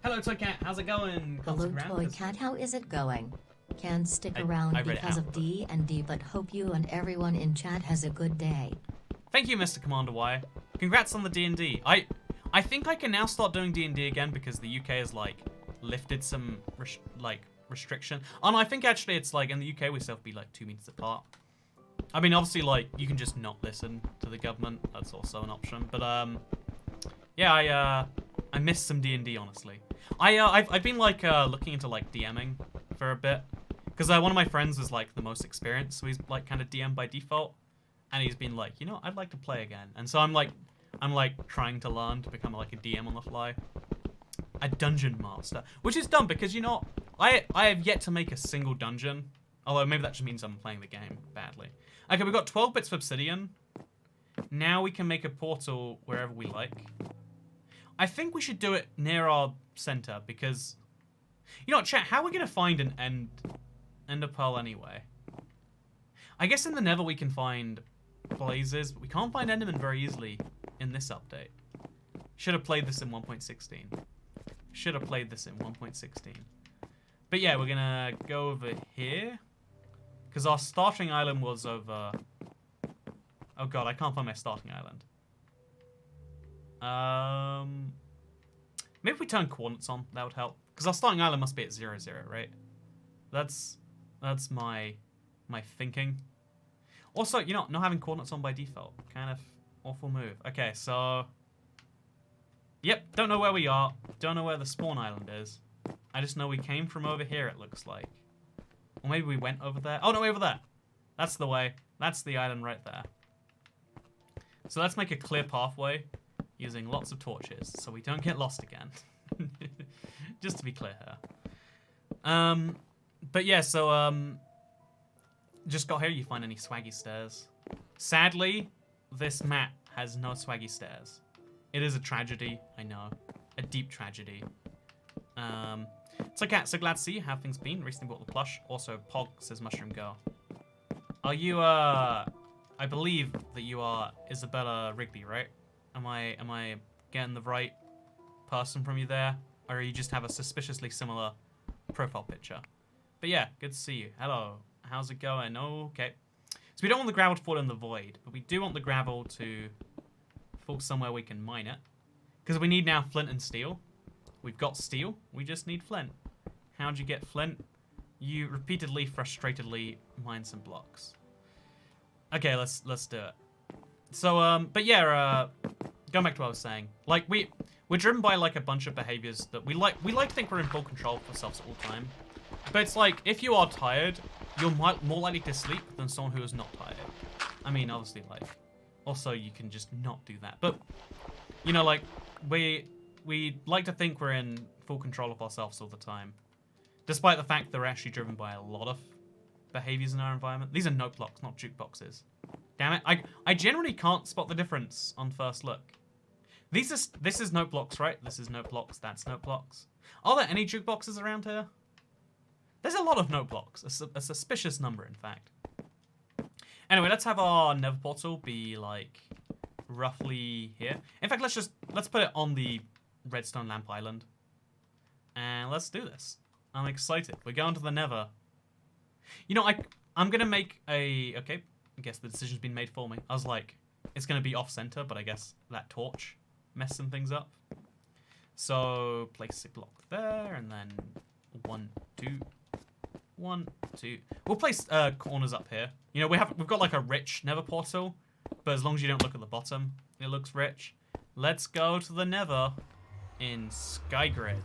Hello, Toycat. How's it going? Hello, Toycat. How is it going? Can't stick around because of D&D, but hope you and everyone in chat has a good day. Thank you, Mr. Commander Y. Congrats on the D&D. I think I can now start doing D&D again because the UK has, like, lifted some, restriction. Oh, no, I think actually it's, like, in the UK we still have to be, like, 2 meters apart. I mean, obviously, like, you can just not listen to the government. That's also an option. But, yeah, I missed some D&D, honestly. I've been, like, looking into, like, DMing for a bit. Because one of my friends was, like, the most experienced, so he's, like, kind of DM by default. And he's been like, I'd like to play again. And so I'm trying to learn to become, like, a DM on the fly. A dungeon master. Which is dumb, because, I have yet to make a single dungeon. Although, maybe that just means I'm playing the game badly. Okay, we've got 12 bits of obsidian. Now we can make a portal wherever we like. I think we should do it near our center, because... chat, how are we going to find an ender pearl anyway? I guess in the Nether we can find blazes, but we can't find endermen very easily in this update. Should have played this in 1.16. Should have played this in 1.16. But yeah, we're going to go over here. Because our starting island was over... Oh god, I can't find my starting island. Maybe if we turn coordinates on, that would help. Because our starting island must be at 0, 0, right? That's my thinking. Also, you know, not having coordinates on by default. Kind of awful move. Okay, so... Yep, don't know where we are. Don't know where the spawn island is. I just know we came from over here, it looks like. Or maybe we went over there. Oh, no, over there. That's the way. That's the island right there. So let's make a clear pathway using lots of torches so we don't get lost again. Just to be clear here. But yeah, so, just got here, you find any swaggy stairs. Sadly, this map has no swaggy stairs. It is a tragedy, I know. A deep tragedy. Toycat, so glad to see you. How have things been? Recently bought the plush. Also, Pog says Mushroom Girl. Are you, I believe that you are Isabella Rigby, right? Am I getting the right person from you there? Or you just have a suspiciously similar profile picture? But yeah, good to see you. Hello. How's it going? Okay. So we don't want the gravel to fall in the void, but we do want the gravel to fall somewhere we can mine it. Because we need now flint and steel. We've got steel. We just need flint. How'd you get flint? You repeatedly, frustratedly mine some blocks. Okay, let's do it. So, but yeah, going back to what I was saying. Like, we're driven by, like, a bunch of behaviors that we like to think we're in full control of ourselves at all time. But it's like, if you are tired, you're more likely to sleep than someone who is not tired. I mean, obviously, like, also you can just not do that. But, you know, like, we like to think we're in full control of ourselves all the time. Despite the fact that we're actually driven by a lot of behaviors in our environment. These are note blocks, not jukeboxes. Damn it, I generally can't spot the difference on first look. This is note blocks, right? This is note blocks, that's note blocks. Are there any jukeboxes around here? There's a lot of note blocks, a suspicious number, in fact. Anyway, let's have our nether portal be, like, roughly here. In fact, let's put it on the redstone lamp island. And let's do this. I'm excited. We're going to the nether. You know, I'm going to make a... Okay, I guess the decision's been made for me. I was like, it's going to be off-center, but I guess that torch messed some things up. So, place a block there, and then 1, 2... 1, 2. We'll place corners up here. You know, we've got like a rich nether portal, but as long as you don't look at the bottom, it looks rich. Let's go to the nether in Skygrid.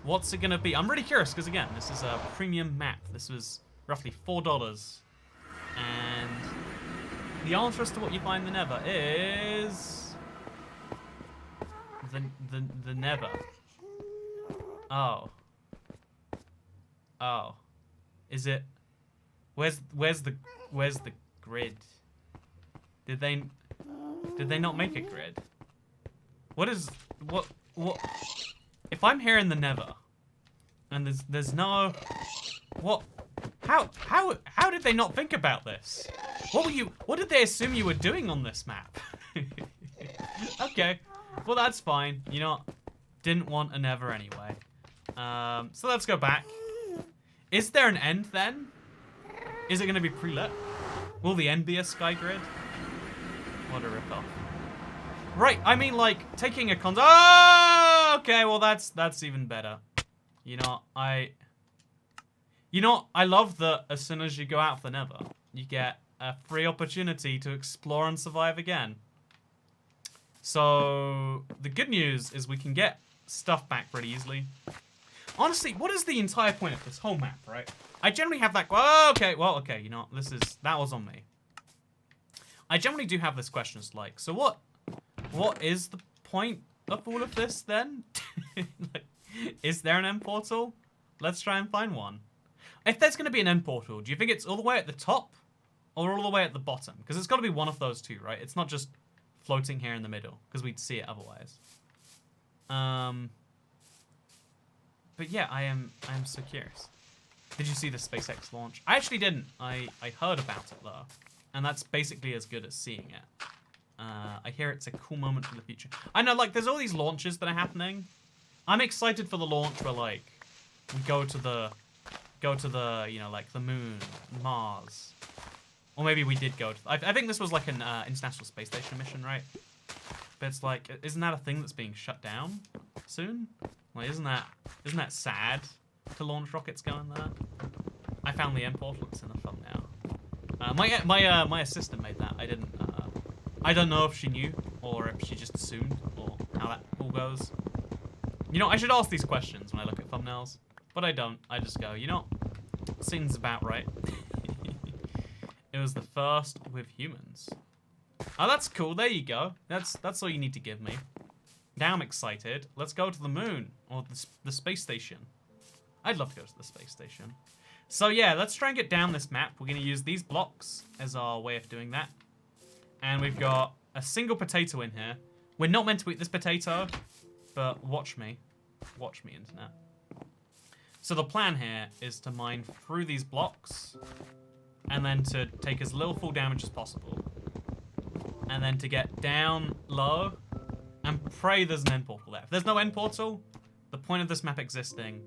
What's it gonna be? I'm really curious because again, this is a premium map. This was roughly $4, and the answer as to what you find in the nether is the nether. Oh. Oh. Is it? Where's the grid? Did they not make a grid? What? If I'm here in the nether, and there's no, what? How did they not think about this? What did they assume you were doing on this map? Okay, well that's fine. You know, didn't want a nether anyway. So let's go back. Is there an end then? Is it going to be pre-lit? Will the end be a Skygrid? What a ripoff. Right, I mean, like, taking a Oh, okay, well, that's even better. You know, I love that as soon as you go out of the nether, you get a free opportunity to explore and survive again. So, the good news is we can get stuff back pretty easily. Honestly, what is the entire point of this whole map, right? I generally have that... Oh, okay, well, okay, you know, that was on me. I generally do have this question, it's like, so what is the point of all of this, then? Like, is there an end portal? Let's try and find one. If there's going to be an end portal, do you think it's all the way at the top or all the way at the bottom? Because it's got to be one of those two, right? It's not just floating here in the middle, because we'd see it otherwise. But yeah, I am so curious. Did you see the SpaceX launch? I actually didn't. I heard about it though, and that's basically as good as seeing it. I hear it's a cool moment for the future. I know, like, there's all these launches that are happening. I'm excited for the launch where, like, we go to the, you know, like the moon, Mars, or maybe we did go to. I think this was like an International Space Station mission, right? But it's like, isn't that a thing that's being shut down soon? Like, isn't that sad to launch rockets going there? I found the end portal. It's in the thumbnail. My assistant made that. I don't know if she knew or if she just assumed or how that all goes. You know, I should ask these questions when I look at thumbnails, but I don't. I just go, you know, seems about right. It was the first with humans. Oh, that's cool. There you go. That's all you need to give me. Now I'm excited. Let's go to the moon or the space station. I'd love to go to the space station. So yeah, let's try and get down this map. We're going to use these blocks as our way of doing that. And we've got a single potato in here. We're not meant to eat this potato, but watch me. Watch me, internet. So the plan here is to mine through these blocks and then to take as little full damage as possible. And then to get down low and pray there's an end portal there. If there's no end portal, the point of this map existing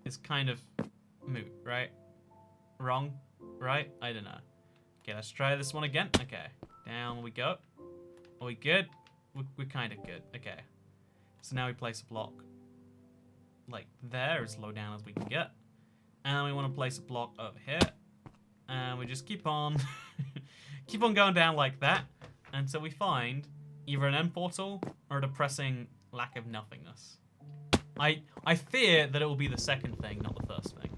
is kind of moot, right? Wrong, right? I don't know. Okay, let's try this one again. Okay, down we go. Are we good? We're kind of good. Okay. So now we place a block like there, as low down as we can get. And we want to place a block over here. And we just keep on keep on going down like that until we find either an end portal or a depressing lack of nothingness. I fear that it will be the second thing, not the first thing.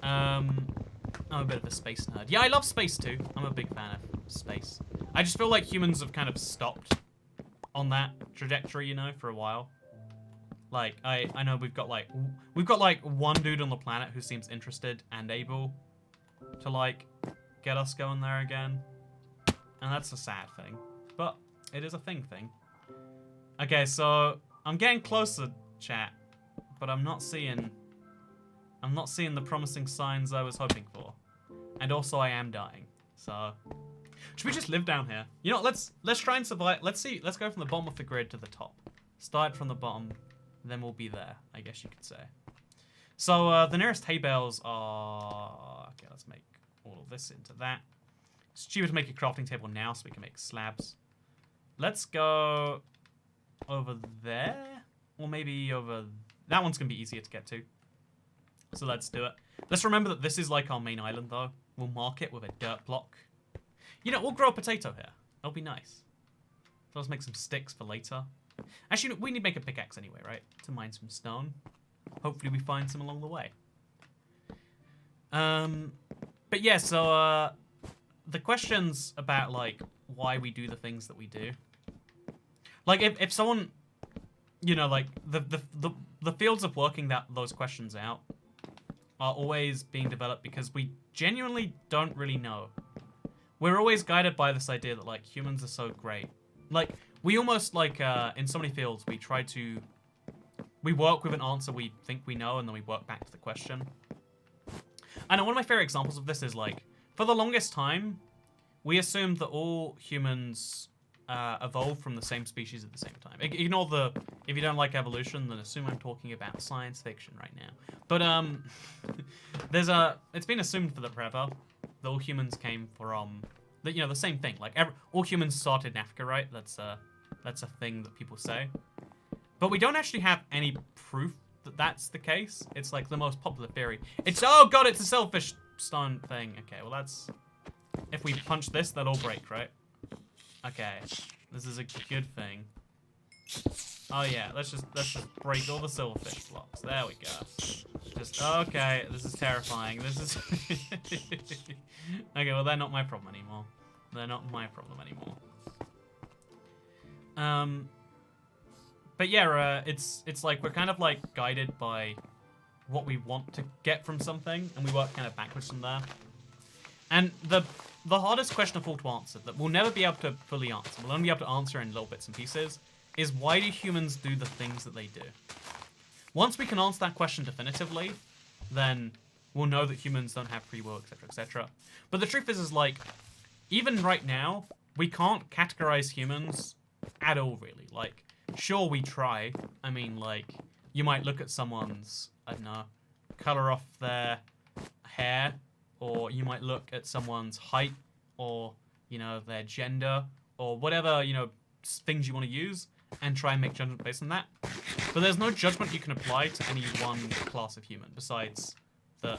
I'm a bit of a space nerd. Yeah, I love space too. I'm a big fan of space. I just feel like humans have kind of stopped on that trajectory, you know, for a while. Like, I know we've got like one dude on the planet who seems interested and able to like get us going there again. And that's a sad thing. But it is a thing. Okay, so I'm getting closer, chat, but I'm not seeing the promising signs I was hoping for. And also I am dying. So should we just live down here? You know, let's try and survive. Let's go from the bottom of the grid to the top. Start from the bottom, then we'll be there, I guess you could say. So the nearest hay bales are, okay, let's make all of this into that. It's cheaper to make a crafting table now so we can make slabs. Let's go over there, or maybe over, that one's gonna be easier to get to. So let's do it. Let's remember that this is like our main island though. We'll mark it with a dirt block. You know, we'll grow a potato here. That'll be nice. So let's make some sticks for later. Actually, we need to make a pickaxe anyway, right? To mine some stone. Hopefully we find some along the way. But yeah, so the questions about like why we do the things that we do. Like if someone, you know, like the fields of working those questions out are always being developed because we genuinely don't really know. We're always guided by this idea that like humans are so great. Like we almost like in so many fields we work with an answer we think we know and then we work back to the question. And one of my favorite examples of this is like for the longest time we assumed that all humans evolved from the same species at the same time. Ignore the, if you don't like evolution, then assume I'm talking about science fiction right now. But it's been assumed for forever that all humans came from, you know, the same thing. Like all humans started in Africa, right? That's a thing that people say. But we don't actually have any proof that that's the case. It's like the most popular theory. It's, oh god, it's a selfish stone thing. Okay, well that's, if we punch this, that'll break, right? Okay, this is a good thing. Oh yeah, let's just break all the silverfish blocks. There we go. Just, okay, this is terrifying. This is okay, well they're not my problem anymore. They're not my problem anymore. But yeah, it's like we're kind of like guided by what we want to get from something, and we work kind of backwards from there. And the hardest question of all to answer, that we'll never be able to fully answer, we'll only be able to answer in little bits and pieces, is why do humans do the things that they do? Once we can answer that question definitively, then we'll know that humans don't have free will, etc., etc. But the truth is like, even right now, we can't categorize humans at all, really. Like, sure, we try. I mean, like, you might look at someone's, I don't know, color off their hair, or you might look at someone's height, or, you know, their gender, or whatever, you know, things you want to use, and try and make judgment based on that. But there's no judgment you can apply to any one class of human, besides the...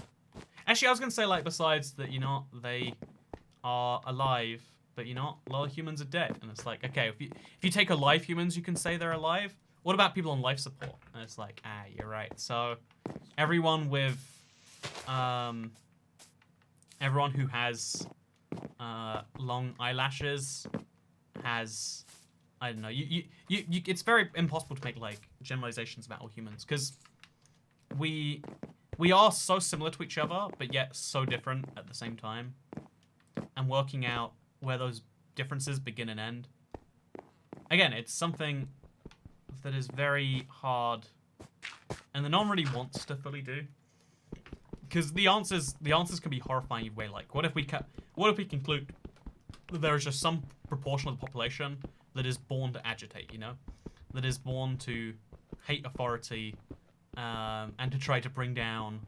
Actually, I was gonna say, like, besides that, you know, they are alive, but you know, a lot of humans are dead, and it's like, okay, if you take alive humans, you can say they're alive. What about people on life support? And it's like, you're right. So, everyone with, everyone who has long eyelashes has, I don't know. It's very impossible to make like generalizations about all humans because we are so similar to each other, but yet so different at the same time. And working out where those differences begin and end. Again, it's something that is very hard, and that no one really wants to fully do. Because the answers can be horrifying either way. Like, what if we conclude that there is just some proportion of the population that is born to agitate, you know, that is born to hate authority, and to try to bring down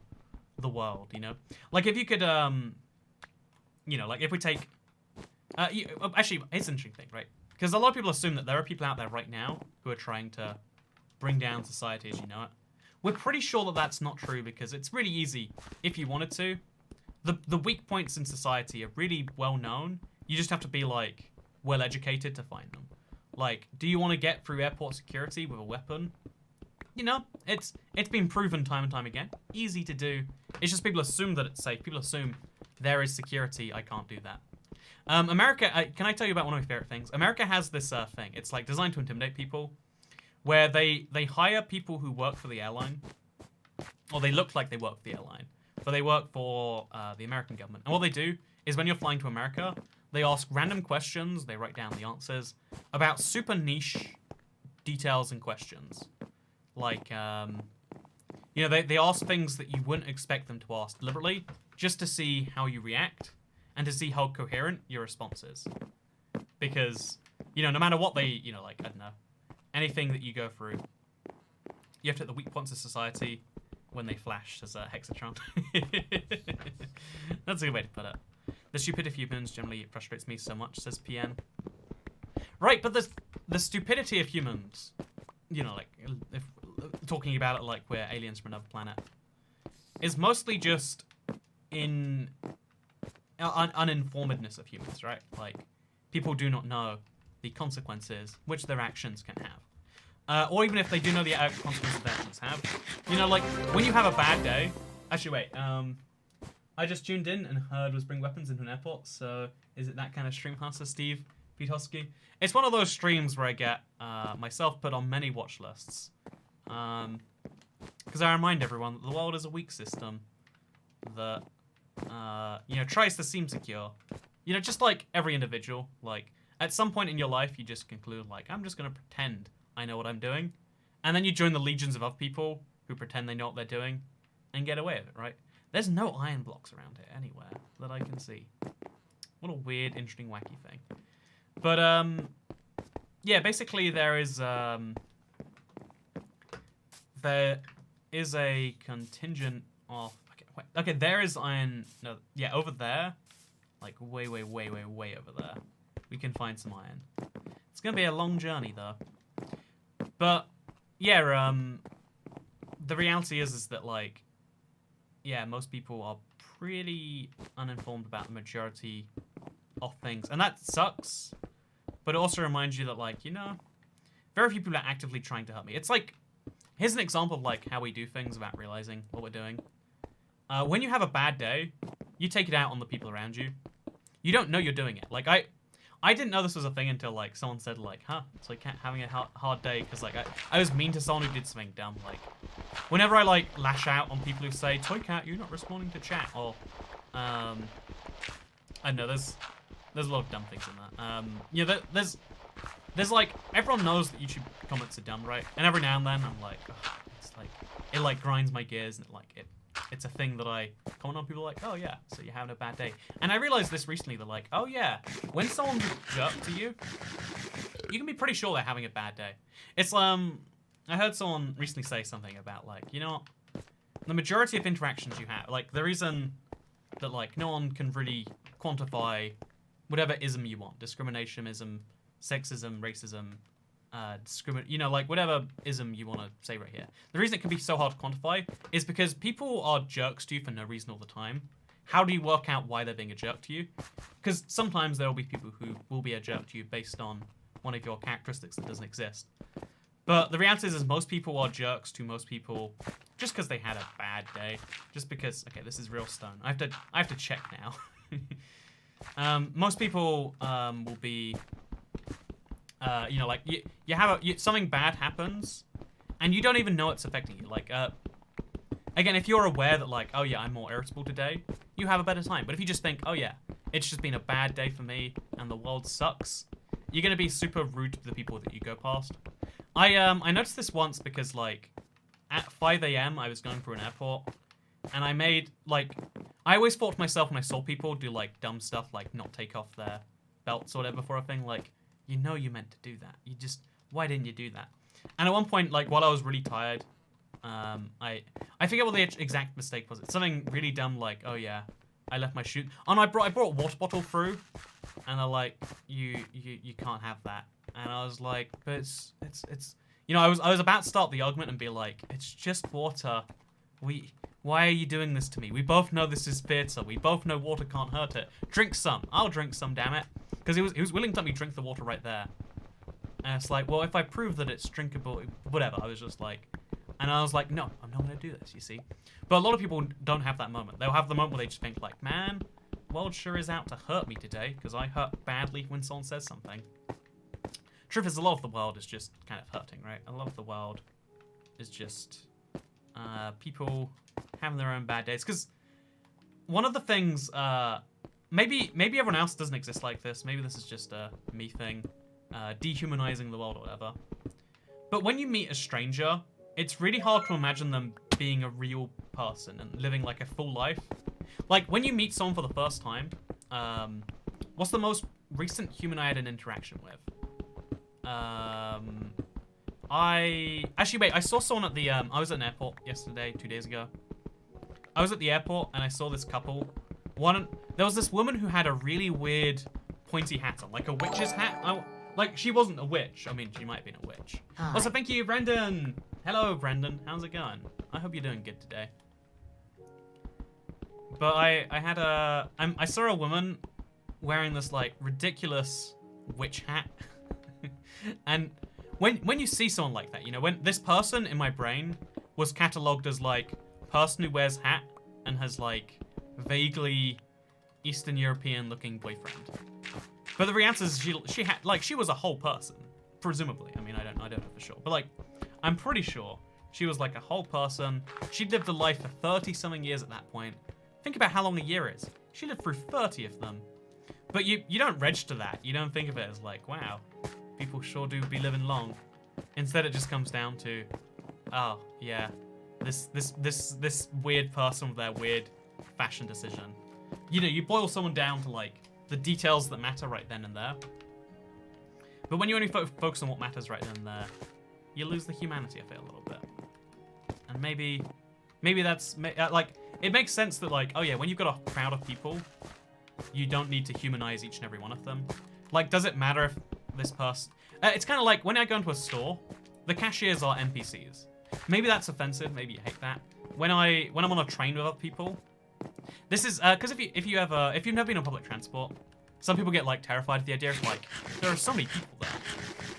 the world, you know. Like if you could, you know, like if we take, actually, it's an interesting thing, right? Because a lot of people assume that there are people out there right now who are trying to bring down society as you know it. We're pretty sure that that's not true because it's really easy if you wanted to. The weak points in society are really well known. You just have to be like well educated to find them. Like, do you want to get through airport security with a weapon? You know, it's been proven time and time again. Easy to do. It's just people assume that it's safe. People assume there is security. I can't do that. America, can I tell you about one of my favorite things? America has this thing. It's like designed to intimidate people, where they hire people who work for the airline, or they look like they work for the airline, but they work for the American government. And what they do is when you're flying to America, they ask random questions, they write down the answers, about super niche details and questions. Like, you know, they ask things that you wouldn't expect them to ask deliberately, just to see how you react, and to see how coherent your response is. Because, you know, no matter what they, you know, like, I don't know, anything that you go through, you have to hit the weak points of society when they flash as a hexatron. That's a good way to put it. The stupidity of humans generally frustrates me so much, says PN. Right, but the stupidity of humans, you know, like, if talking about it like we're aliens from another planet, is mostly just in uninformedness of humans, right? Like, people do not know the consequences which their actions can have. Or even if they do know the consequences their actions have. You know, like, when you have a bad day... Actually, wait, I just tuned in and heard was bring weapons into an airport, so is it that kind of stream, says Steve Petoski? It's one of those streams where I get myself put on many watch lists. Because I remind everyone that the world is a weak system that, you know, tries to seem secure. You know, just like every individual, like, at some point in your life, you just conclude, like, I'm just going to pretend I know what I'm doing. And then you join the legions of other people who pretend they know what they're doing and get away with it, right? There's no iron blocks around here anywhere that I can see. What a weird, interesting, wacky thing. But, yeah, basically there is a contingent of... Okay, there is iron... No, yeah, over there. Like, way over there. We can find some iron. It's going to be a long journey, though. But, yeah, the reality is that, like, yeah, most people are pretty uninformed about the majority of things. And that sucks. But it also reminds you that, like, you know, very few people are actively trying to help me. It's like, here's an example of, like, how we do things without realizing what we're doing. When you have a bad day, you take it out on the people around you. You don't know you're doing it. Like, I didn't know this was a thing until, like, someone said, like, huh, it's like having a hard day, because, like, I was mean to someone who did something dumb. Like, whenever I, like, lash out on people who say, toycat, you're not responding to chat, or, I don't know, there's a lot of dumb things in that. You know, there's, like, everyone knows that YouTube comments are dumb, right? And every now and then, I'm like, oh, it's, like, it, like, grinds my gears, and, like, it's a thing that I comment on. People are like, oh yeah, so you're having a bad day. And I realized this recently, they're like, oh yeah, when someone's a jerk to you, you can be pretty sure they're having a bad day. It's, I heard someone recently say something about, like, you know, the majority of interactions you have, like, the reason that, like, no one can really quantify whatever ism you want, discriminationism, sexism, racism, you know, like whatever ism you want to say right here. The reason it can be so hard to quantify is because people are jerks to you for no reason all the time. How do you work out why they're being a jerk to you? Because sometimes there will be people who will be a jerk to you based on one of your characteristics that doesn't exist. But the reality is most people are jerks to most people just because they had a bad day. Just because, okay, this is real stone. I have to check now. Most people will be, you know, like you have something bad happens, and you don't even know it's affecting you. Like, again, if you're aware that like, oh yeah, I'm more irritable today, you have a better time. But if you just think, oh yeah, it's just been a bad day for me, and the world sucks, you're gonna be super rude to the people that you go past. I noticed this once because like at 5 a.m. I was going through an airport, and I made like I always thought to myself when I saw people do like dumb stuff like not take off their belts or whatever for a thing, like, you know you meant to do that. Why didn't you do that? And at one point, like while I was really tired, I forget what the exact mistake was. It's something really dumb like, oh yeah, I left my shoe. Oh no, I brought a water bottle through, and they're like, you can't have that. And I was like, but it's you know, I was about to start the argument and be like, it's just water. Why are you doing this to me? We both know this is theatre. We both know water can't hurt it. Drink some. I'll drink some, damn it. Because he was willing to let me drink the water right there. And it's like, well, if I prove that it's drinkable, whatever. I was just like, and I was like, no, I'm not going to do this, you see. But a lot of people don't have that moment. They'll have the moment where they just think like, man, the world sure is out to hurt me today because I hurt badly when someone says something. Truth is, a lot of the world is just kind of hurting, right? A lot of the world is just people having their own bad days. Because one of the things, maybe everyone else doesn't exist like this. Maybe this is just a me thing, dehumanizing the world or whatever. But when you meet a stranger, it's really hard to imagine them being a real person and living like a full life. Like when you meet someone for the first time, what's the most recent human I had an interaction with? I saw someone at the I was at an airport yesterday, 2 days ago. I was at the airport and I saw this couple. There was this woman who had a really weird pointy hat on, like a witch's hat. Like she wasn't a witch. I mean, she might have been a witch. Hi. Also, thank you, Brendan. Hello, Brendan. How's it going? I hope you're doing good today. But I saw a woman wearing this like ridiculous witch hat. And when you see someone like that, you know, when this person in my brain was catalogued as like person who wears hat and has like vaguely Eastern European looking boyfriend. But the reality is she had like she was a whole person, presumably. I mean, I don't know for sure, but like I'm pretty sure she was like a whole person. She'd lived a life for 30-something years at that point. Think about how long a year is. She lived through 30 of them. But you don't register that. You don't think of it as like, wow, people sure do be living long. Instead, it just comes down to, oh yeah, this weird person with their weird fashion decision. You know, you boil someone down to like the details that matter right then and there. But when you only focus on what matters right then and there, you lose the humanity of it a little bit. And maybe that's like it makes sense that like, oh yeah, when you've got a crowd of people, you don't need to humanize each and every one of them. Like, does it matter if this person... it's kind of like when I go into a store, the cashiers are NPCs. Maybe that's offensive. Maybe you hate that. When I'm on a train with other people, this is because if you've never been on public transport, some people get like terrified of the idea of like there are so many people there.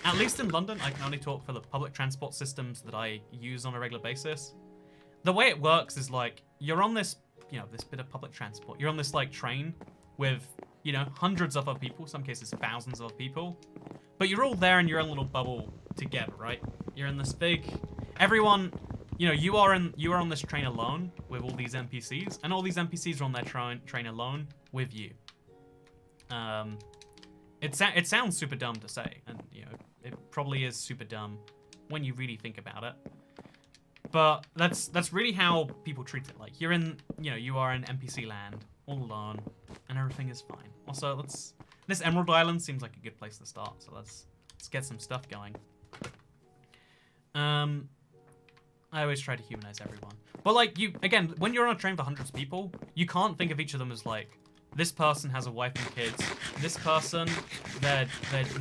At least in London, I can only talk for the public transport systems that I use on a regular basis. The way it works is like you're on this, you know, this bit of public transport. You're on this like train with, you know, hundreds of other people, some cases thousands of people. But you're all there in your own little bubble together, right? You're in this big... Everyone, you know, you are on this train alone with all these NPCs, and all these NPCs are on their train alone with you. It sounds super dumb to say, and, you know, it probably is super dumb when you really think about it. But that's really how people treat it. Like, you're in, you know, you are in NPC land, all alone, and everything is fine. Also, this Emerald Island seems like a good place to start, so let's get some stuff going. I always try to humanize everyone. But like, again, when you're on a train with hundreds of people, you can't think of each of them as like, This person has a wife and kids. This person, their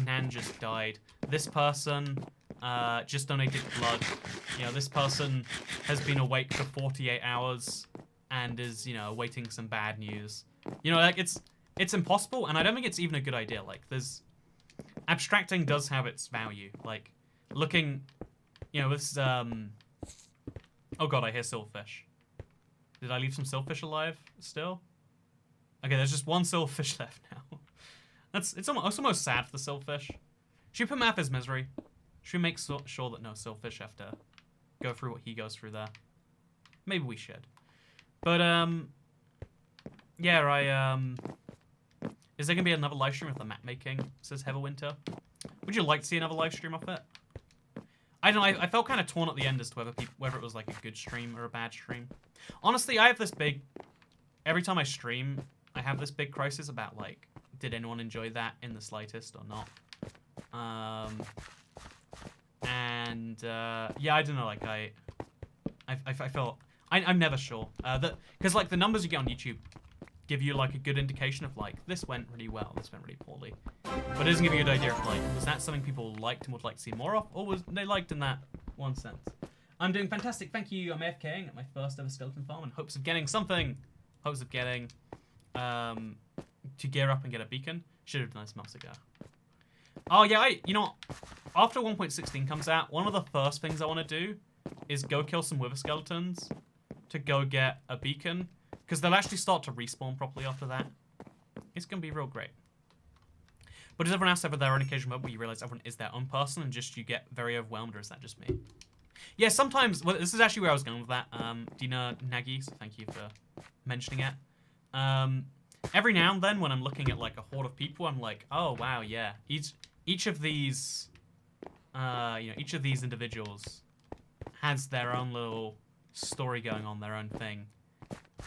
nan just died. This person just donated blood. You know, this person has been awake for 48 hours and is, you know, awaiting some bad news. You know, like, it's impossible, and I don't think it's even a good idea. Like, abstracting does have its value. Like, looking, you know, this, oh god, I hear silverfish. Did I leave some silverfish alive still? Okay, there's just one silverfish left now. It's almost sad for the silverfish. Should we put him out of his misery? Should we make sure that no silverfish have to go through what he goes through there? Maybe we should. But, yeah, is there going to be another live stream of the map making? It says Heatherwinter. Would you like to see another live stream of it? I don't know, I felt kind of torn at the end as to whether it was like a good stream or a bad stream. Honestly, I have this big... Every time I stream, I have this big crisis about, like, did anyone enjoy that in the slightest or not? Yeah, I don't know, like, I felt... I'm never sure. Because, like, the numbers you get on YouTube give you, like, a good indication of, like, this went really well, this went really poorly. But it doesn't give you a good idea of, like, was that something people liked and would like to see more of, or was they liked in that one sense? I'm doing fantastic, thank you. I'm AFKing at my first ever skeleton farm in hopes of getting something. Hopes of getting, to gear up and get a beacon. Should have done this months ago. Oh, yeah, you know, after 1.16 comes out, one of the first things I want to do is go kill some wither skeletons to go get a beacon, because they'll actually start to respawn properly after that. It's going to be real great. But does everyone else have their own occasion moment where you realize everyone is their own person and just you get very overwhelmed, or is that just me? Yeah, sometimes, well, this is actually where I was going with that. Dina Nagy, so thank you for mentioning it. Every now and then when I'm looking at like a horde of people, I'm like, oh wow, yeah. Each of these, you know, each of these individuals has their own little story going on, their own thing.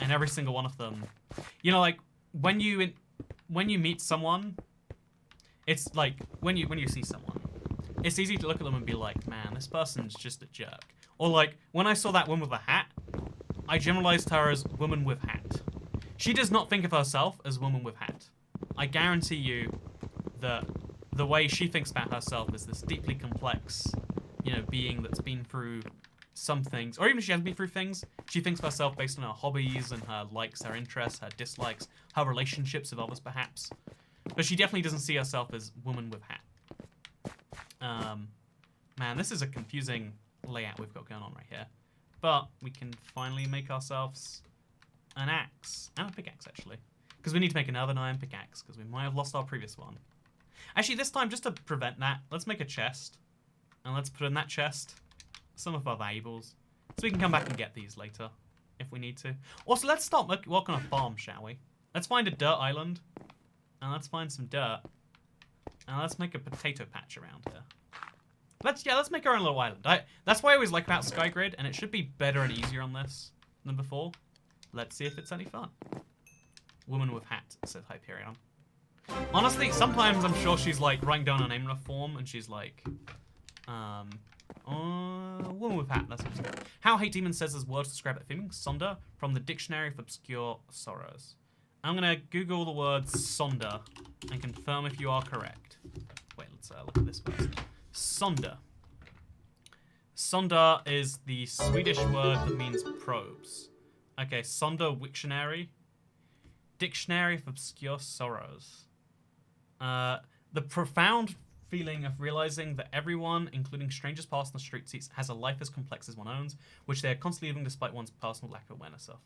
And every single one of them, you know, like when you meet someone, it's like when you see someone, it's easy to look at them and be like, man, this person's just a jerk. Or like when I saw that woman with a hat, I generalized her as woman with hat. She does not think of herself as woman with hat. I guarantee you that the way she thinks about herself is this deeply complex, you know, being that's been through some things, or even if she hasn't been through things, she thinks of herself based on her hobbies and her likes, her interests, her dislikes, her relationships with others perhaps. But she definitely doesn't see herself as woman with hat. Man, this is a confusing layout we've got going on right here. But we can finally make ourselves an axe. And a pickaxe, actually. Because we need to make another iron pickaxe, because we might have lost our previous one. Actually, this time, just to prevent that, let's make a chest. And let's put in that chest some of our valuables. So we can come back and get these later, if we need to. Also, let's start working on a farm, shall we? Let's find a dirt island. And let's find some dirt. And let's make a potato patch around here. Let's make our own little island. That's what I always like about Skygrid, and it should be better and easier on this than before. Let's see if it's any fun. Woman with hat, says Hyperion. Honestly, sometimes I'm sure she's like writing down her name in a form, and she's like, woman with hat, that's what it's called. How Hate Demon says as words to describe that feeling. Sonder from the Dictionary of Obscure Sorrows. I'm gonna Google the word sonder and confirm if you are correct. Wait, let's look at this first. Sonder. Sonder is the Swedish word that means probes. Okay, Sonder Wiktionary. Dictionary of Obscure Sorrows. The profound feeling of realizing that everyone, including strangers passing the street seats, has a life as complex as one owns, which they are constantly living despite one's personal lack of awareness of.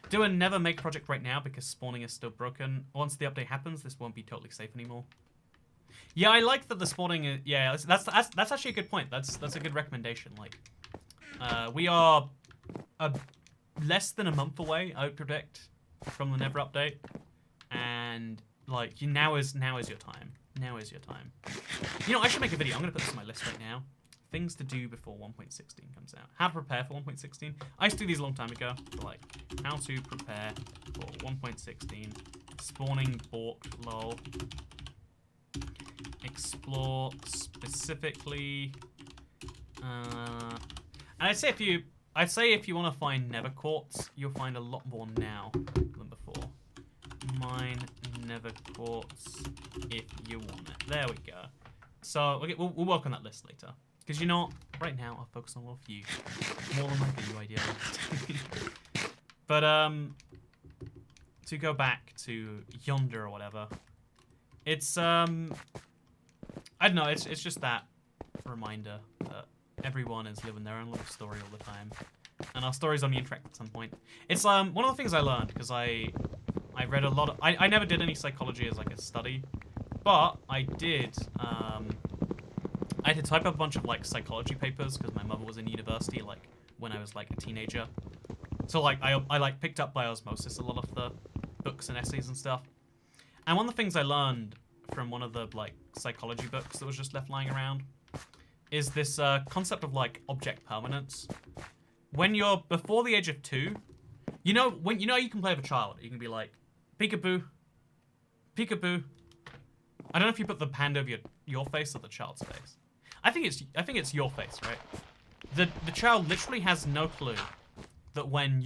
Do a never make project right now because spawning is still broken. Once the update happens, this won't be totally safe anymore. Yeah, I like that the spawning is... Yeah, that's actually a good point. That's a good recommendation. Like, we are less than a month away, I would predict, from the Never update. And, like, now is your time. Now is your time. You know, I should make a video. I'm going to put this on my list right now. Things to do before 1.16 comes out. How to prepare for 1.16. I used to do these a long time ago. Like, how to prepare for 1.16. Spawning balked, lol. Explore specifically. And I'd say if you want to find nether quartz, you'll find a lot more now than before. mine nether quartz if you want it. There we go. So okay, we'll work on that list later. Because you know what? Right now I'll focus on you. More than my video idea. But to go back to yonder or whatever. It's I don't know, it's just that reminder that everyone is living their own little story all the time. And our stories only interact at some point. It's one of the things I learned because I read a lot of I never did any psychology as like a study, but I did I had to type up a bunch of like psychology papers because my mother was in university like when I was like a teenager. So like I like picked up by osmosis a lot of the books and essays and stuff. And one of the things I learned from one of the like psychology books that was just left lying around is this concept of like object permanence. When you're before the age of 2, you know you can play with a child. You can be like, peekaboo, peekaboo. I don't know if you put the hand over your face or the child's face. I think it's your face, right? The child literally has no clue that when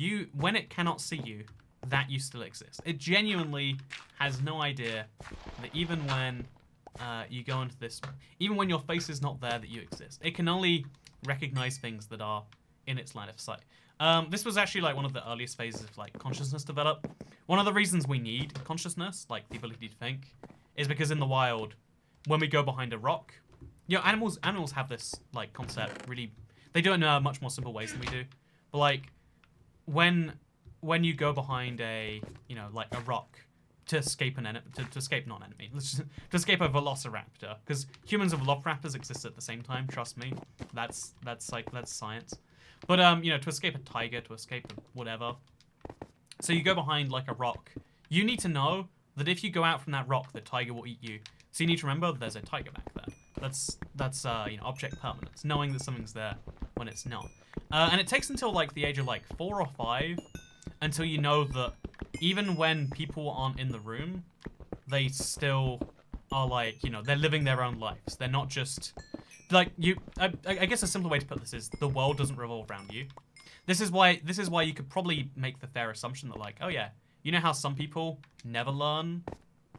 it cannot see you, that you still exist. It genuinely has no idea that even when you go into this, even when your face is not there, that you exist. It can only recognize things that are in its line of sight. This was actually like one of the earliest phases of like consciousness develop. One of the reasons we need consciousness, like the ability to think, is because in the wild, when we go behind a rock, you know, animals have this like concept really. They do it in much more simple ways than we do. But like when you go behind a like a rock to escape an enemy, to escape not an enemy, to escape a velociraptor, because humans and velociraptors exist at the same time. Trust me, that's science. But to escape a tiger, to escape whatever. So you go behind like a rock. You need to know that if you go out from that rock, the tiger will eat you. So you need to remember that there's a tiger back there. That's object permanence, knowing that something's there when it's not. And it takes until like the age of like 4 or 5 until you know that even when people aren't in the room, they still are like, they're living their own lives. They're not just like you. I guess a simpler way to put this is the world doesn't revolve around you. This is why you could probably make the fair assumption that like, oh yeah, you know how some people never learn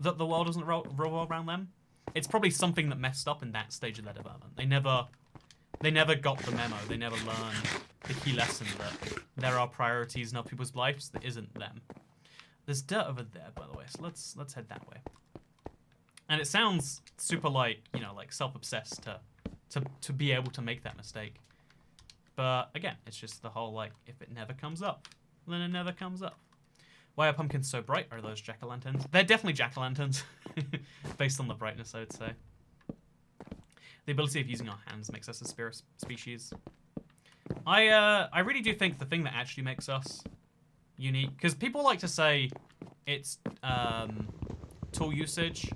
that the world doesn't revolve around them? It's probably something that messed up in that stage of their development. They never got the memo. They never learned the key lesson that there are priorities in other people's lives that isn't them. There's dirt over there, by the way, so let's head that way. And it sounds super like, like self-obsessed to be able to make that mistake. But again, it's just the whole like, if it never comes up, then it never comes up. Why are pumpkins so bright? Are those jack-o'-lanterns? They're definitely jack-o'-lanterns, based on the brightness, I would say. The ability of using our hands makes us a species. I really do think the thing that actually makes us unique, because people like to say it's tool usage,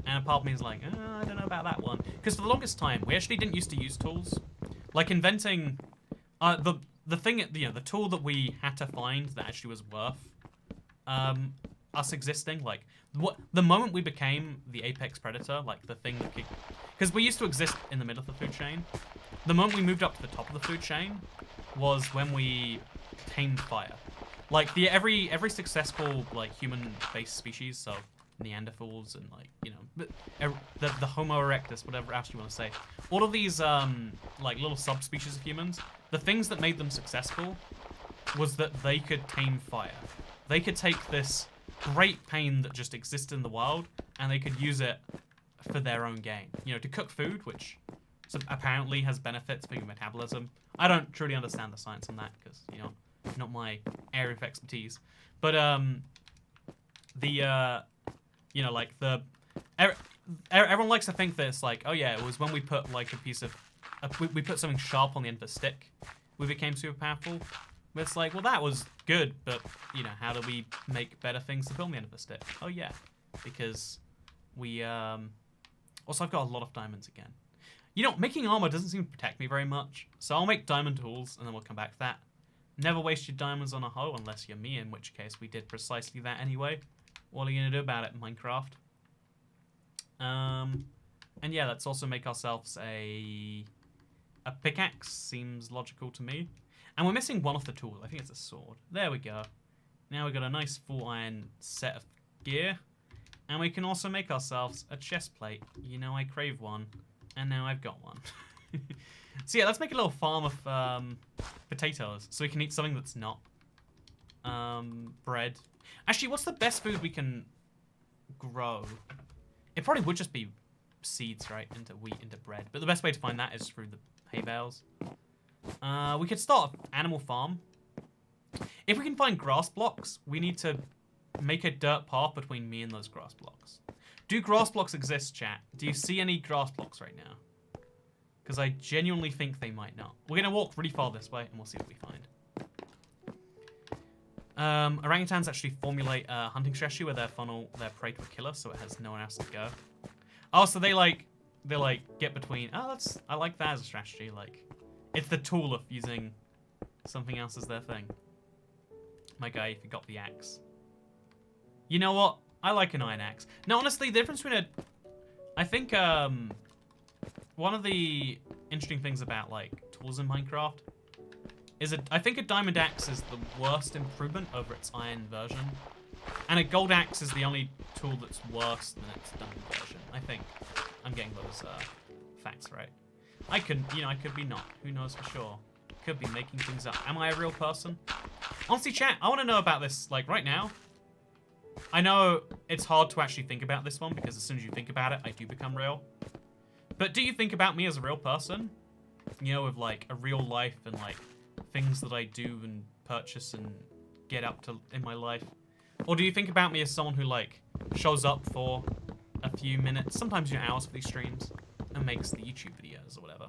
and a part of me is like, I don't know about that one. Because for the longest time, we actually didn't used to use tools. Like inventing the thing, the tool that we had to find that actually was worth us existing, like the moment we became the apex predator, like the thing that because we used to exist in the middle of the food chain. The moment we moved up to the top of the food chain was when we tamed fire. Like every successful like human-based species, so Neanderthals and like the Homo erectus, whatever else you want to say, all of these like little subspecies of humans, the things that made them successful was that they could tame fire. They could take this great pain that just exists in the wild, and they could use it for their own gain. To cook food, which apparently has benefits for your metabolism. I don't truly understand the science on that because, not my area of expertise. But everyone likes to think that it's like, oh yeah, it was when we put like a piece of we put something sharp on the end of a stick, we became super powerful. But it's like, well, that was good, but, how do we make better things to fill the end of a stick? Oh, yeah, because we, also, I've got a lot of diamonds again. Making armor doesn't seem to protect me very much, so I'll make diamond tools, and then we'll come back to that. Never waste your diamonds on a hoe unless you're me, in which case we did precisely that anyway. What are you going to do about it, Minecraft? And yeah, let's also make ourselves a pickaxe. Seems logical to me. And we're missing one of the tools. I think it's a sword. There we go. Now we've got a nice full iron set of gear. And we can also make ourselves a chest plate. You know, I crave one. And now I've got one. So yeah, let's make a little farm of potatoes. So we can eat something that's not bread. Actually, what's the best food we can grow? It probably would just be seeds, right? Into wheat, into bread. But the best way to find that is through the hay bales. We could start an animal farm. If we can find grass blocks, we need to make a dirt path between me and those grass blocks. Do grass blocks exist, chat? Do you see any grass blocks right now? Because I genuinely think they might not. We're going to walk really far this way, and we'll see what we find. Orangutans actually formulate a hunting strategy where they funnel their prey to a killer, so it has no one else to go. Oh, so they get between. Oh, I like that as a strategy. Like, it's the tool of using something else as their thing. My guy, you forgot the axe. You know what? I like an iron axe. No, honestly, the difference between I think one of the interesting things about like tools in Minecraft is I think a diamond axe is the worst improvement over its iron version, and a gold axe is the only tool that's worse than its diamond version. I think I'm getting those facts right. I could be not. Who knows for sure? Could be making things up. Am I a real person? Honestly, chat, I want to know about this like right now. I know it's hard to actually think about this one because as soon as you think about it, I do become real. But do you think about me as a real person? You know, with like a real life and like things that I do and purchase and get up to in my life? Or do you think about me as someone who like shows up for a few minutes, sometimes hours for these streams, and makes the YouTube videos or whatever?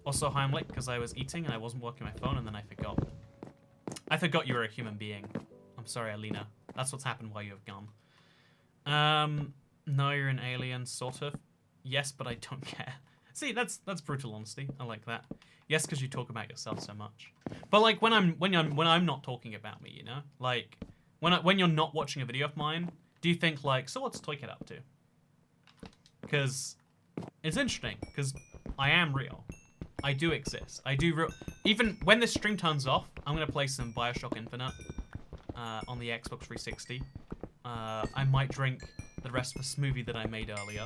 Also, hi, I'm late because I was eating and I wasn't working my phone and then I forgot. I forgot you were a human being. I'm sorry, Alina. That's what's happened while you have gone. No, you're an alien, sort of. Yes, but I don't care. See, that's brutal honesty. I like that. Yes, because you talk about yourself so much. But like when I'm not talking about me, you know, like when you're not watching a video of mine, do you think like, so what's toycat up to? Because it's interesting. Because I am real. I do exist. I do. Even when this stream turns off, I'm gonna play some BioShock Infinite on the Xbox 360. I might drink the rest of the smoothie that I made earlier.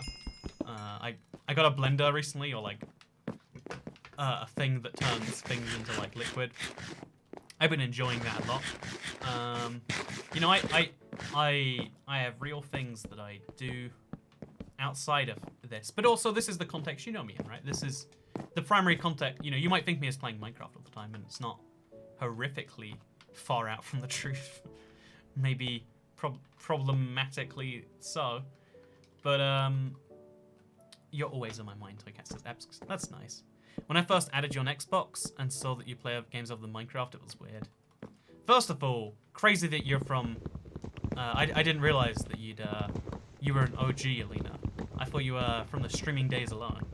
I got a blender recently, or like a thing that turns things into like liquid. I've been enjoying that a lot. You know, I have real things that I do outside of this, but also this is the context you know me in, right? This is the primary context. You know, you might think me as playing Minecraft all the time, and it's not horrifically far out from the truth. Maybe problematically so, but you're always on my mind, toycat says Eps. That's nice. When I first added you on Xbox and saw that you play games other than Minecraft, it was weird. First of all, crazy that you're from. I didn't realize that you were an OG, Alina. I thought you were from the streaming days alone.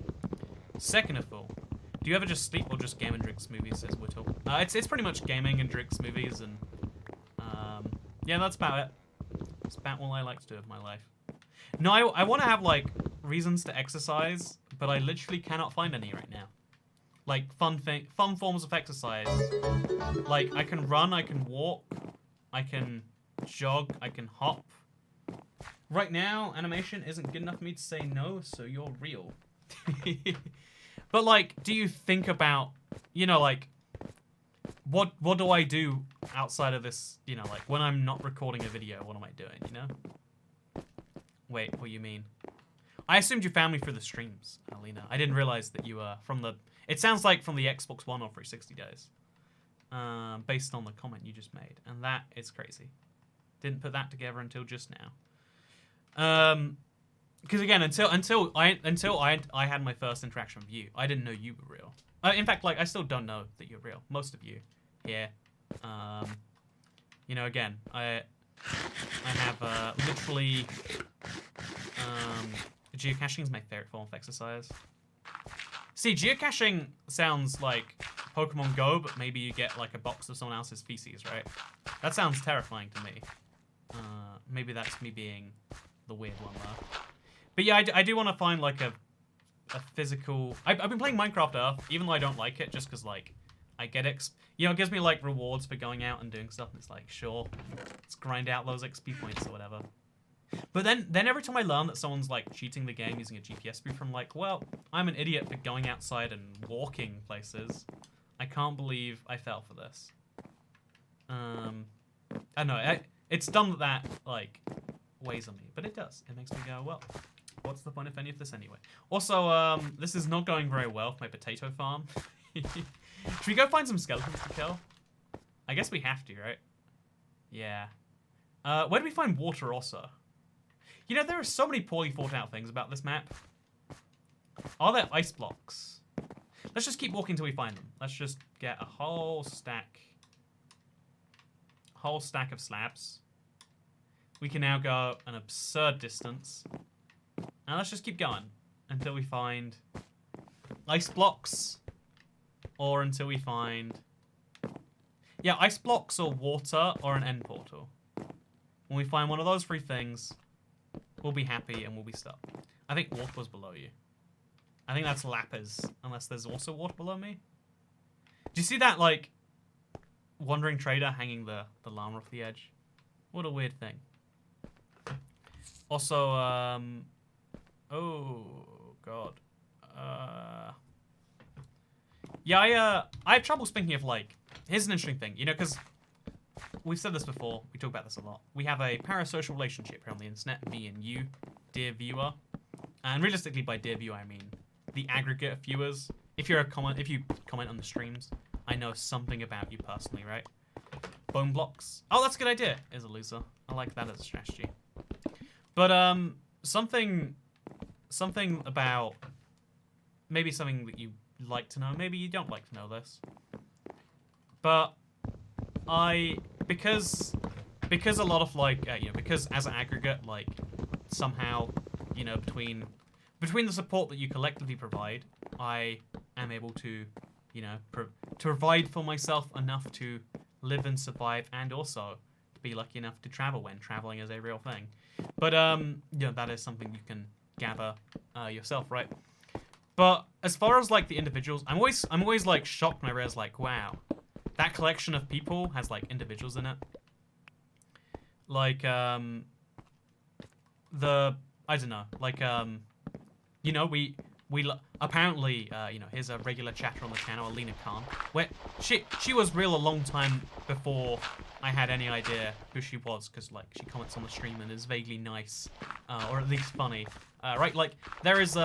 Second of all, do you ever just sleep or just game and drink smoothies, says Whittle? It's pretty much gaming and drink smoothies, and yeah, that's about it. That's about all I like to do with my life. No, I want to have like reasons to exercise, but I literally cannot find any right now. Like fun forms of exercise. Like I can run, I can walk, I can jog, I can hop. Right now, animation isn't good enough for me to say no, so you're real. But like, do you think about, you know, like, what do I do outside of this, you know, like, when I'm not recording a video, what am I doing, you know? Wait, what do you mean? I assumed you found me through the streams, Alina. I didn't realize that you were from the, it sounds like from the Xbox One or 360 days. Based on the comment you just made. And that is crazy. Didn't put that together until just now. Because again, until I had my first interaction with you, I didn't know you were real. In fact, like I still don't know that you're real. Most of you here, you know, again, I have literally geocaching is my favorite form of exercise. See, geocaching sounds like Pokemon Go, but maybe you get like a box of someone else's feces, right? That sounds terrifying to me. Maybe that's me being the weird one though. But yeah, I do want to find like a physical. I've been playing Minecraft Earth, even though I don't like it, just because like I get you know, it gives me like rewards for going out and doing stuff, and it's like, sure, let's grind out those XP points or whatever. But then every time I learn that someone's like cheating the game using a GPS spoof, I'm like, well, I'm an idiot for going outside and walking places. I can't believe I fell for this. I don't know. It's dumb that like weighs on me, but it does. It makes me go, well, what's the point of any of this anyway? Also, this is not going very well for my potato farm. Should we go find some skeletons to kill? I guess we have to, right? Yeah. Where do we find water also? You know, there are so many poorly thought out things about this map. Are there ice blocks? Let's just keep walking till we find them. Let's just get a whole stack of slabs. We can now go an absurd distance. And let's just keep going until we find ice blocks, or until we find, yeah, ice blocks or water or an end portal. When we find one of those three things, we'll be happy and we'll be stuck. I think water was below you. I think that's lapis, unless there's also water below me. Do you see that, like, wandering trader hanging the llama off the edge? What a weird thing. Also, oh, God. Yeah, I have trouble thinking of, like, here's an interesting thing, you know, because we've said this before, we talk about this a lot. We have a parasocial relationship here on the internet, me and you, dear viewer. And realistically, by dear viewer, I mean the aggregate of viewers. If you comment on the streams, I know something about you personally, right? Bone blocks. Oh, that's a good idea. Is a loser. I like that as a strategy. But something about maybe something that you like to know. Maybe you don't like to know this. But because a lot of like you know, because as an aggregate, like somehow, you know, between the support that you collectively provide, I am able to, you know, to provide for myself enough to live and survive, and also to be lucky enough to travel when traveling is a real thing. But you know, that is something you can gather yourself, right? But as far as like the individuals, I'm always like shocked when I realize like, wow, that collection of people has like individuals in it. Like I don't know, like you know, we apparently you know, here's a regular chatter on the channel, Alina Khan, where she was real a long time before I had any idea who she was, because like she comments on the stream and is vaguely nice, or at least funny, right? Like there is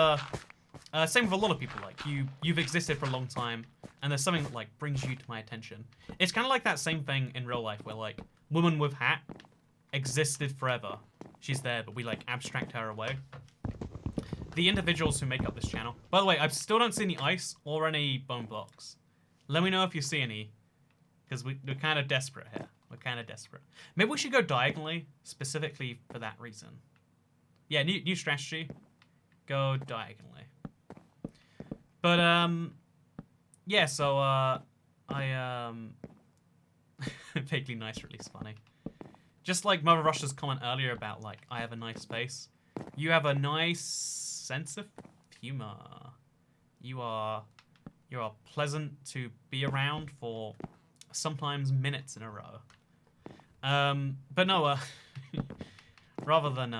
same with a lot of people, like you've existed for a long time, and there's something that like brings you to my attention. It's kind of like that same thing in real life where like woman with hat existed forever. She's there, but we like abstract her away. The individuals who make up this channel. By the way, I still don't see any ice or any bone blocks. Let me know if you see any, because we're kind of desperate here. We're kind of desperate. Maybe we should go diagonally, specifically for that reason. Yeah, new strategy. Go diagonally. But, yeah, so, vaguely nice, really funny. Just like Mother Russia's comment earlier about, like, I have a nice face. You have a nice sense of humor. You are pleasant to be around for sometimes minutes in a row. But no, rather than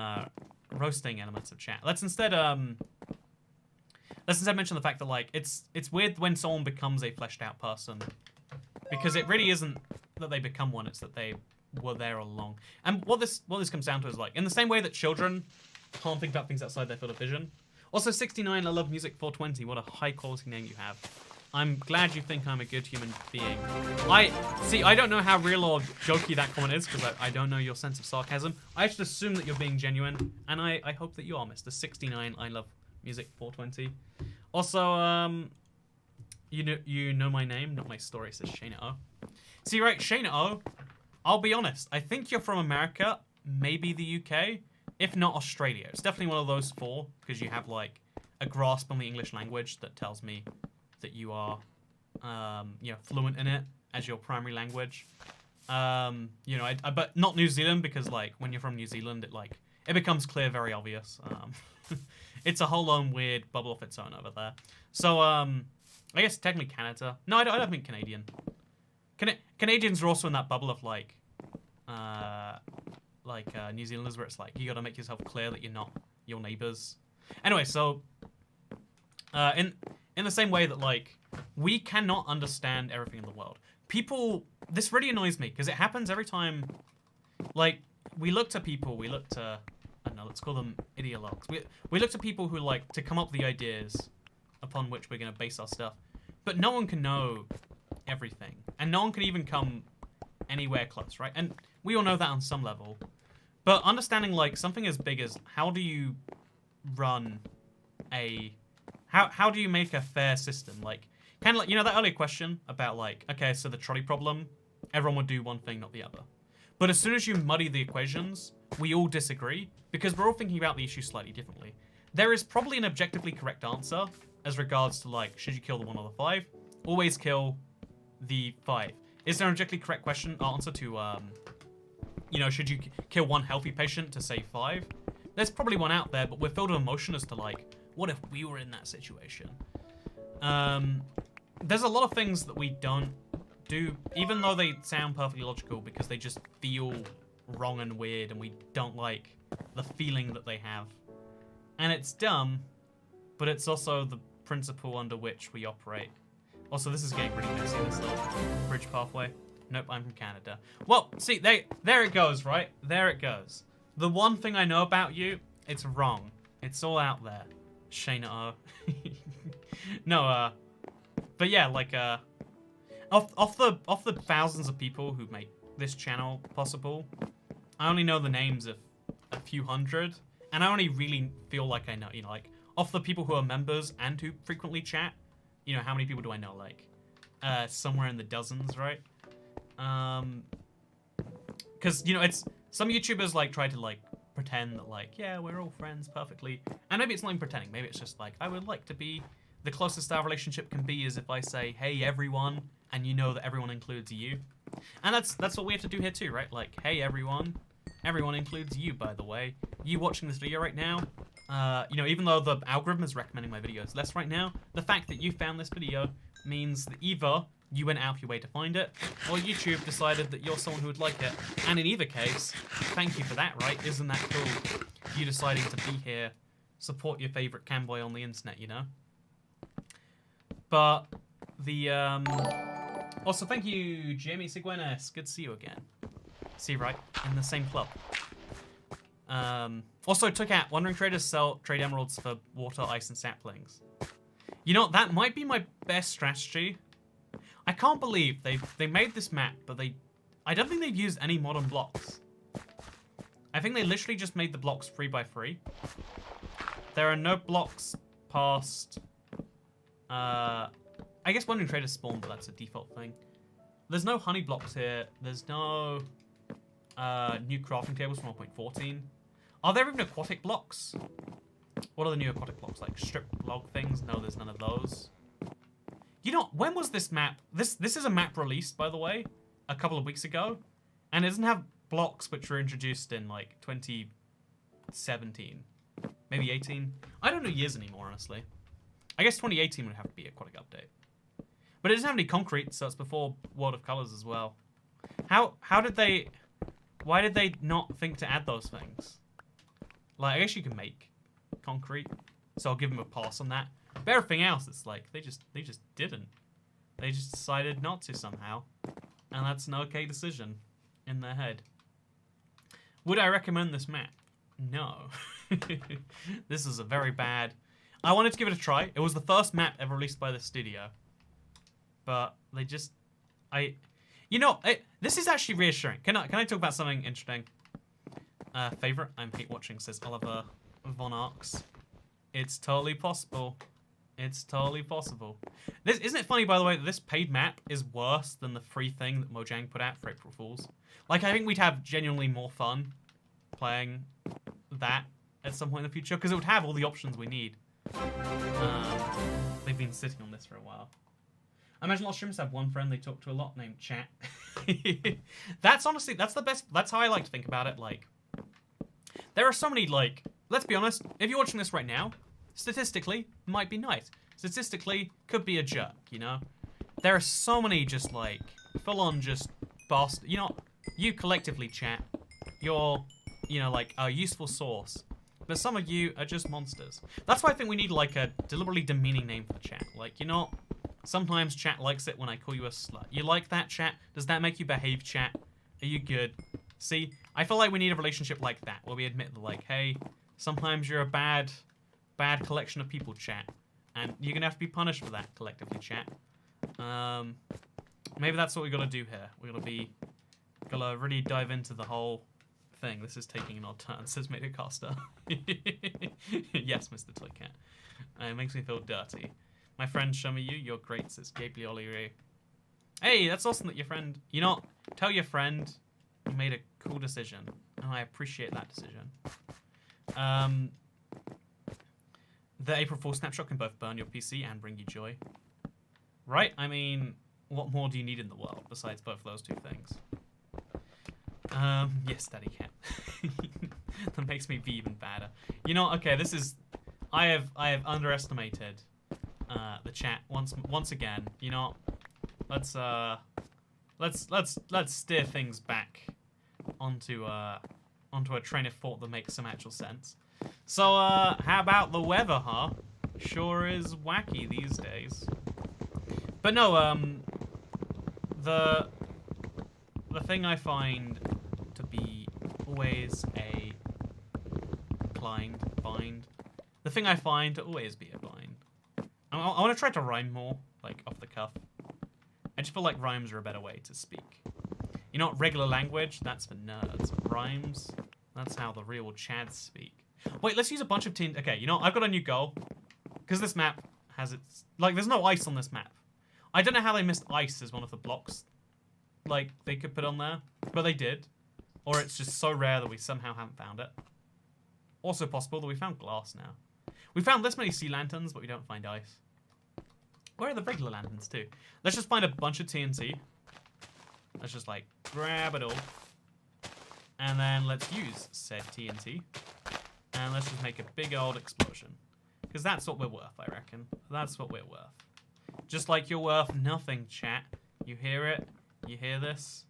roasting elements of chat, let's instead mention the fact that like it's weird when someone becomes a fleshed out person, because it really isn't that they become one, it's that they were there all along. And what this comes down to is like, in the same way that children can't think about things outside their field of vision. Also, 69, I love music 420. What a high quality name you have. I'm glad you think I'm a good human being. I don't know how real or jokey that comment is, because I don't know your sense of sarcasm. I just assume that you're being genuine, and I hope that you are, Mr. 69, I love music 420. Also, you know my name, not my story, says Shayna O. See, right, Shayna O, I'll be honest, I think you're from America, maybe the UK, if not Australia. It's definitely one of those four, because you have, like, a grasp on the English language that tells me that you are, you know, fluent in it as your primary language. You know, but not New Zealand, because, like, when you're from New Zealand, it becomes clear, very obvious. It's a whole own weird bubble of its own over there. So, I guess technically Canada. No, I don't think Canadian. Canadians are also in that bubble of like New Zealanders, where it's like you got to make yourself clear that you're not your neighbors. Anyway, so in the same way that like we cannot understand everything in the world. People, this really annoys me because it happens every time. Like we look to people, I don't know, let's call them ideologues. We look to people who like to come up with the ideas upon which we're going to base our stuff, but no one can know everything, and no one can even come anywhere close, right? And we all know that on some level, but understanding like something as big as how do you run how do you make a fair system, like kind of like, you know, that earlier question about like, okay, so the trolley problem, everyone would do one thing, not the other. But as soon as you muddy the equations, we all disagree because we're all thinking about the issue slightly differently. There is probably an objectively correct answer as regards to like, should you kill the 1 or the 5? Always kill the 5. Is there an objectively correct answer to, you know, should you kill 1 healthy patient to save 5? There's probably one out there, but we're filled with emotion as to like, what if we were in that situation? There's a lot of things that we don't do, even though they sound perfectly logical, because they just feel wrong and weird, and we don't like the feeling that they have. And it's dumb, but it's also the principle under which we operate. Also, this is getting pretty messy, this little bridge pathway. Nope, I'm from Canada. Well, see, there it goes, right? There it goes. The one thing I know about you, it's wrong. It's all out there. Shayna O. No, but yeah, like, off the thousands of people who make this channel possible, I only know the names of a few hundred, and I only really feel like I know, you know, like, off the people who are members and who frequently chat, you know, how many people do I know? Like, somewhere in the dozens, right? Because, you know, it's, some YouTubers, like, try to, like, pretend that, like, yeah, we're all friends perfectly. And maybe it's not even pretending. Maybe it's just, like, I would like to be, the closest our relationship can be is if I say, hey, everyone, and you know that everyone includes you. And that's what we have to do here, too, right? Like, hey, everyone includes you, by the way. You watching this video right now, you know, even though the algorithm is recommending my videos less right now, the fact that you found this video means that either you went out of your way to find it, or YouTube decided that you're someone who would like it. And in either case, thank you for that, right? Isn't that cool? You deciding to be here, support your favorite camboy on the internet, you know? But the, also thank you, Jamie Seguenes. Good to see you again. See, right? In the same club. Also, toycat, wandering traders sell trade emeralds for water, ice, and saplings. You know, that might be my best strategy. I can't believe they made this map, but I don't think they've used any modern blocks. I think they literally just made the blocks 3x3. There are no blocks past, I guess wandering traders spawn, but that's a default thing. There's no honey blocks here. There's no new crafting tables from 1.14. Are there even aquatic blocks? What are the new aquatic blocks? Like strip log things? No, there's none of those. You know, when was this map? This is a map released, by the way, a couple of weeks ago. And it doesn't have blocks which were introduced in, like, 2017. Maybe 18? I don't know years anymore, honestly. I guess 2018 would have to be aquatic update. But it doesn't have any concrete, so it's before World of Colors as well. How did they... Why did they not think to add those things? Like, I guess you can make concrete, so I'll give them a pass on that. But everything else, it's like, they just didn't. They just decided not to somehow. And that's an okay decision in their head. Would I recommend this map? No. This is a very bad... I wanted to give it a try. It was the first map ever released by the studio. But they just... You know, this is actually reassuring. Can I talk about something interesting? Favorite? I'm hate watching, says Oliver Von Arx. It's totally possible. It's totally possible. Isn't it funny, by the way, that this paid map is worse than the free thing that Mojang put out for April Fools? Like, I think we'd have genuinely more fun playing that at some point in the future, because it would have all the options we need. They've been sitting on this for a while. I imagine a lot of streamers have one friend they talk to a lot named Chat. That's honestly, that's the best, that's how I like to think about it. Like, there are so many, like, let's be honest, if you're watching this right now, statistically, might be nice. statistically, could be a jerk, you know? There are so many just, like, full-on just bastard... You know, you collectively, chat, you're, you know, like, a useful source. But some of you are just monsters. That's why I think we need, like, a deliberately demeaning name for chat. Like, you know, sometimes chat likes it when I call you a slut. You like that, chat? Does that make you behave, chat? Are you good? See? I feel like we need a relationship like that, where we admit that, like, hey, sometimes you're a bad collection of people, chat. And you're gonna have to be punished for that, collectively, chat. Maybe that's what we gotta do here. We gotta really dive into the whole thing. This is taking an odd turn, says Metacaster. Yes, Mr. Toycat. It makes me feel dirty. My friend, show me you. You're great, says Gabriel O'Leary. Hey, that's awesome that your friend... You know, tell your friend you made a cool decision. And I appreciate that decision. The April Fool's snapshot can both burn your PC and bring you joy. Right? I mean, what more do you need in the world besides both of those two things? Yes, Daddy Cat. That makes me be even badder. You know, okay, this is... I have underestimated the chat once again. You know, let's steer things back onto a train of thought that makes some actual sense. So, how about the weather, huh? Sure is wacky these days. But no, the thing I find to be always a bind. The thing I find to always be a bind. I want to try to rhyme more, like, off the cuff. I just feel like rhymes are a better way to speak. You know what? Regular language, that's for nerds. Rhymes, that's how the real chads speak. Wait, let's use a bunch of tin... Okay, you know, I've got a new goal. Because this map has its... Like, there's no ice on this map. I don't know how they missed ice as one of the blocks, like, they could put on there. But they did. Or it's just so rare that we somehow haven't found it. Also possible that we found glass now. We found this many sea lanterns, but we don't find ice. Where are the regular lanterns, too? Let's just find a bunch of TNT. Let's just, like, grab it all. And then let's use said TNT. And let's just make a big old explosion. Because that's what we're worth, I reckon. That's what we're worth. Just like you're worth nothing, chat. You hear it? You hear this?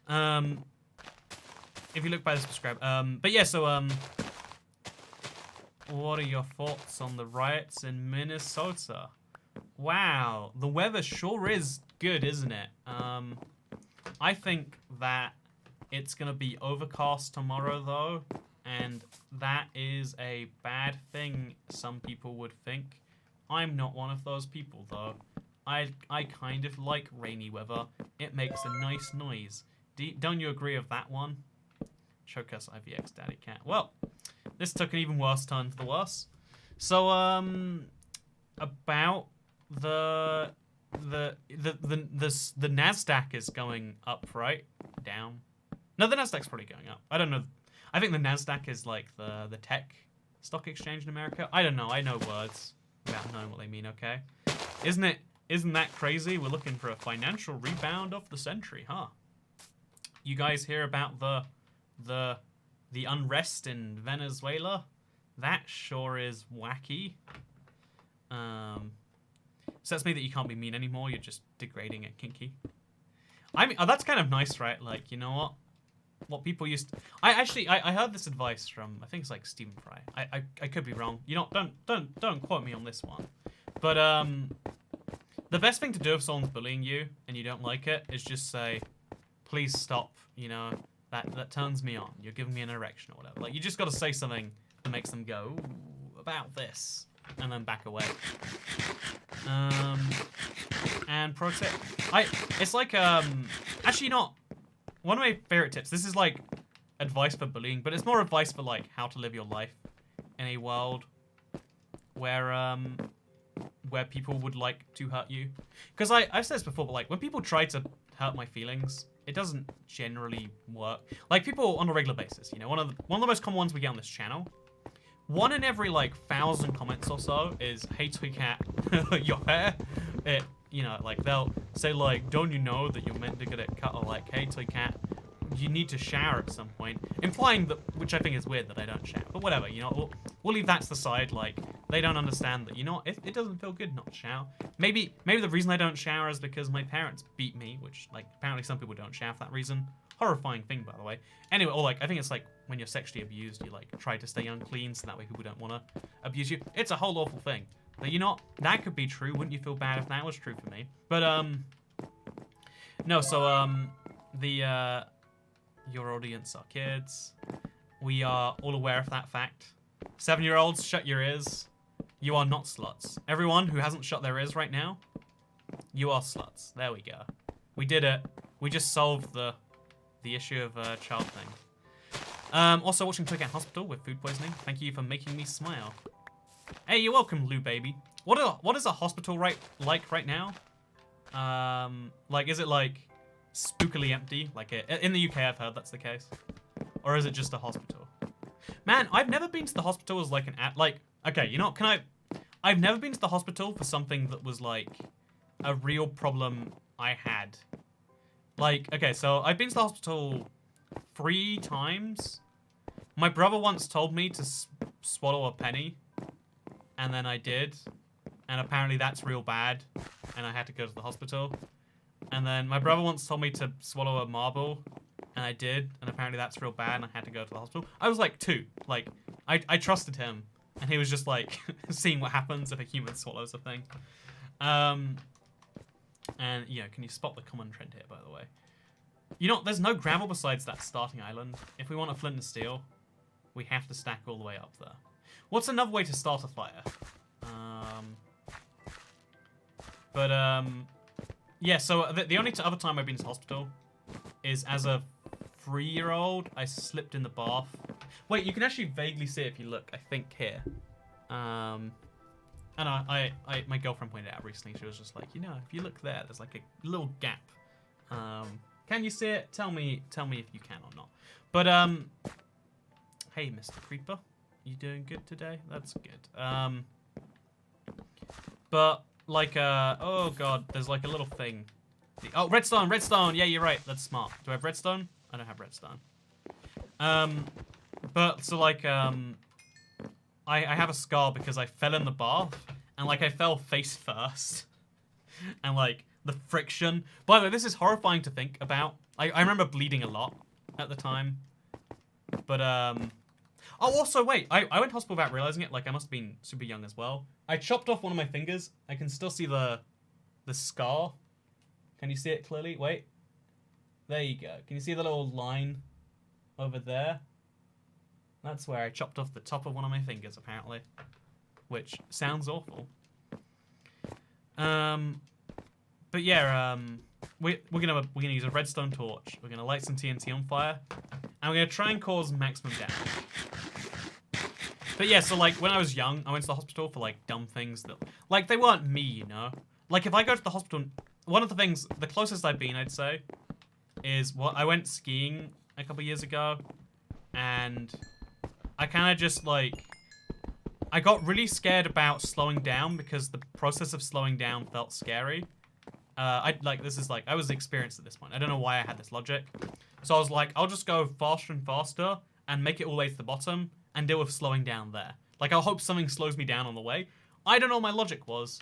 If you look by the subscribe. But yeah, so, what are your thoughts on the riots in Minnesota? Wow, the weather sure is good, isn't it? I think that it's gonna be overcast tomorrow, though. And that is a bad thing, some people would think. I'm not one of those people, though. I kind of like rainy weather. It makes a nice noise. Don't you agree with that one? Showcase IVX Daddy Cat. Well, this took an even worse turn for the worse. So, about the NASDAQ is going up, right? Down? No, the NASDAQ's probably going up. I don't know. I think the NASDAQ is like the tech stock exchange in America. I don't know. I know words without knowing what they mean, okay? Isn't that crazy? We're looking for a financial rebound of the century, huh? You guys hear about the unrest in Venezuela? That sure is wacky. So that's me that you can't be mean anymore. You're just degrading it, kinky. I mean, that's kind of nice, right? Like, you know what? What people used to... I heard this advice from, I think it's like Stephen Fry. I could be wrong. You know, don't quote me on this one. But the best thing to do if someone's bullying you and you don't like it is just say, please stop, you know, that turns me on. You're giving me an erection or whatever. Like, you just got to say something that makes them go, ooh, about this, and then back away. And pro tip, it's like, actually not, one of my favorite tips, this is like advice for bullying, but it's more advice for like how to live your life in a world where people would like to hurt you. Because I've said this before, but like when people try to hurt my feelings, it doesn't generally work. Like people on a regular basis, you know, one of the most common ones we get on this channel, one in every like 1,000 comments or so is, hey toycat, your hair, you know, like they'll say like, don't you know that you're meant to get it cut, or like, hey toycat, you need to shower at some point, implying that, which I think is weird that I don't shower, but whatever, you know, we'll leave that to the side. Like, They don't understand that, you know, it doesn't feel good not to shower. Maybe the reason I don't shower is because my parents beat me, which, like, apparently some people don't shower for that reason. Horrifying thing, by the way. Anyway, or, like, I think it's, like, when you're sexually abused, you, like, try to stay unclean so that way people don't want to abuse you. It's a whole awful thing. But, you know, that could be true. Wouldn't you feel bad if that was true for me? But, no, so, your audience are kids. We are all aware of that fact. 7-year-olds, shut your ears. You are not sluts. Everyone who hasn't shut their ears right now, you are sluts. There we go. We did it. We just solved the issue of child thing. Also watching Toycat Hospital with food poisoning. Thank you for making me smile. Hey, you're welcome, Lou baby. What is a hospital like right now? Like, is it like spookily empty? Like in the UK, I've heard that's the case. Or is it just a hospital? Man, I've never been to the hospital as like okay, you know, I've never been to the hospital for something that was like a real problem I had. Like, okay, so I've been to the hospital 3 times. My brother once told me to swallow a penny, and then I did, and apparently that's real bad, and I had to go to the hospital. And then my brother once told me to swallow a marble, and I did, and apparently that's real bad, and I had to go to the hospital. I was like 2. Like, I trusted him, and he was just like seeing what happens if a human swallows a thing. And, you know, can you spot the common trend here, by the way? You know, there's no gravel besides that starting island. If we want a flint and steel, we have to stack all the way up there. What's another way to start a fire? Yeah, so the only other time I've been to the hospital is as a 3-year-old. I slipped in the bath. Wait, you can actually vaguely see it if you look, I think, here. And my girlfriend pointed it out recently. She was just like, you know, if you look there, there's like a little gap. Can you see it? Tell me if you can or not. But hey, Mr. Creeper, you doing good today? That's good. But like oh god, there's like a little thing. Oh, redstone. Yeah, you're right. That's smart. Do I have redstone? I don't have redstone. But so like I have a scar because I fell in the bath, and like I fell face first, and like the friction. By the way, this is horrifying to think about. I remember bleeding a lot at the time, but oh, also wait, I went to hospital without realizing it. Like I must have been super young as well. I chopped off one of my fingers. I can still see the scar. Can you see it clearly? Wait, there you go. Can you see the little line over there? That's where I chopped off the top of one of my fingers, apparently. Which sounds awful. But yeah, we're gonna use a redstone torch. We're gonna light some TNT on fire, and we're gonna try and cause maximum damage. But yeah, so like when I was young, I went to the hospital for like dumb things that, like, they weren't me, you know. Like if I go to the hospital, one of the things, the closest I've been, I'd say, is I went skiing a couple years ago, and I kind of just, like, I got really scared about slowing down because the process of slowing down felt scary. I was experienced at this point. I don't know why I had this logic. So I was like, I'll just go faster and faster and make it all the way to the bottom and deal with slowing down there. Like, I'll hope something slows me down on the way. I don't know what my logic was,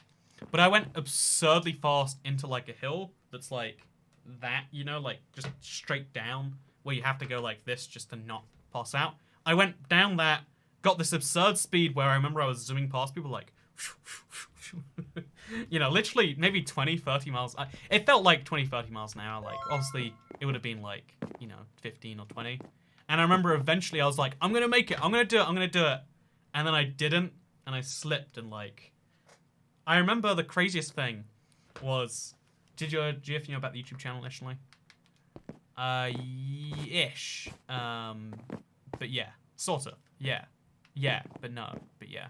but I went absurdly fast into, like, a hill that's, like, that, you know, like, just straight down, where you have to go like this just to not pass out. I went down that, got this absurd speed where I remember I was zooming past people like, you know, literally maybe 20, 30 miles. It felt like 20, 30 miles an hour. Like, obviously, it would have been like, you know, 15 or 20. And I remember eventually I was like, I'm going to make it. I'm going to do it. And then I didn't. And I slipped and like, I remember the craziest thing was, do you know about the YouTube channel initially? Ish. But yeah, sort of. Yeah. Yeah, but no. But yeah.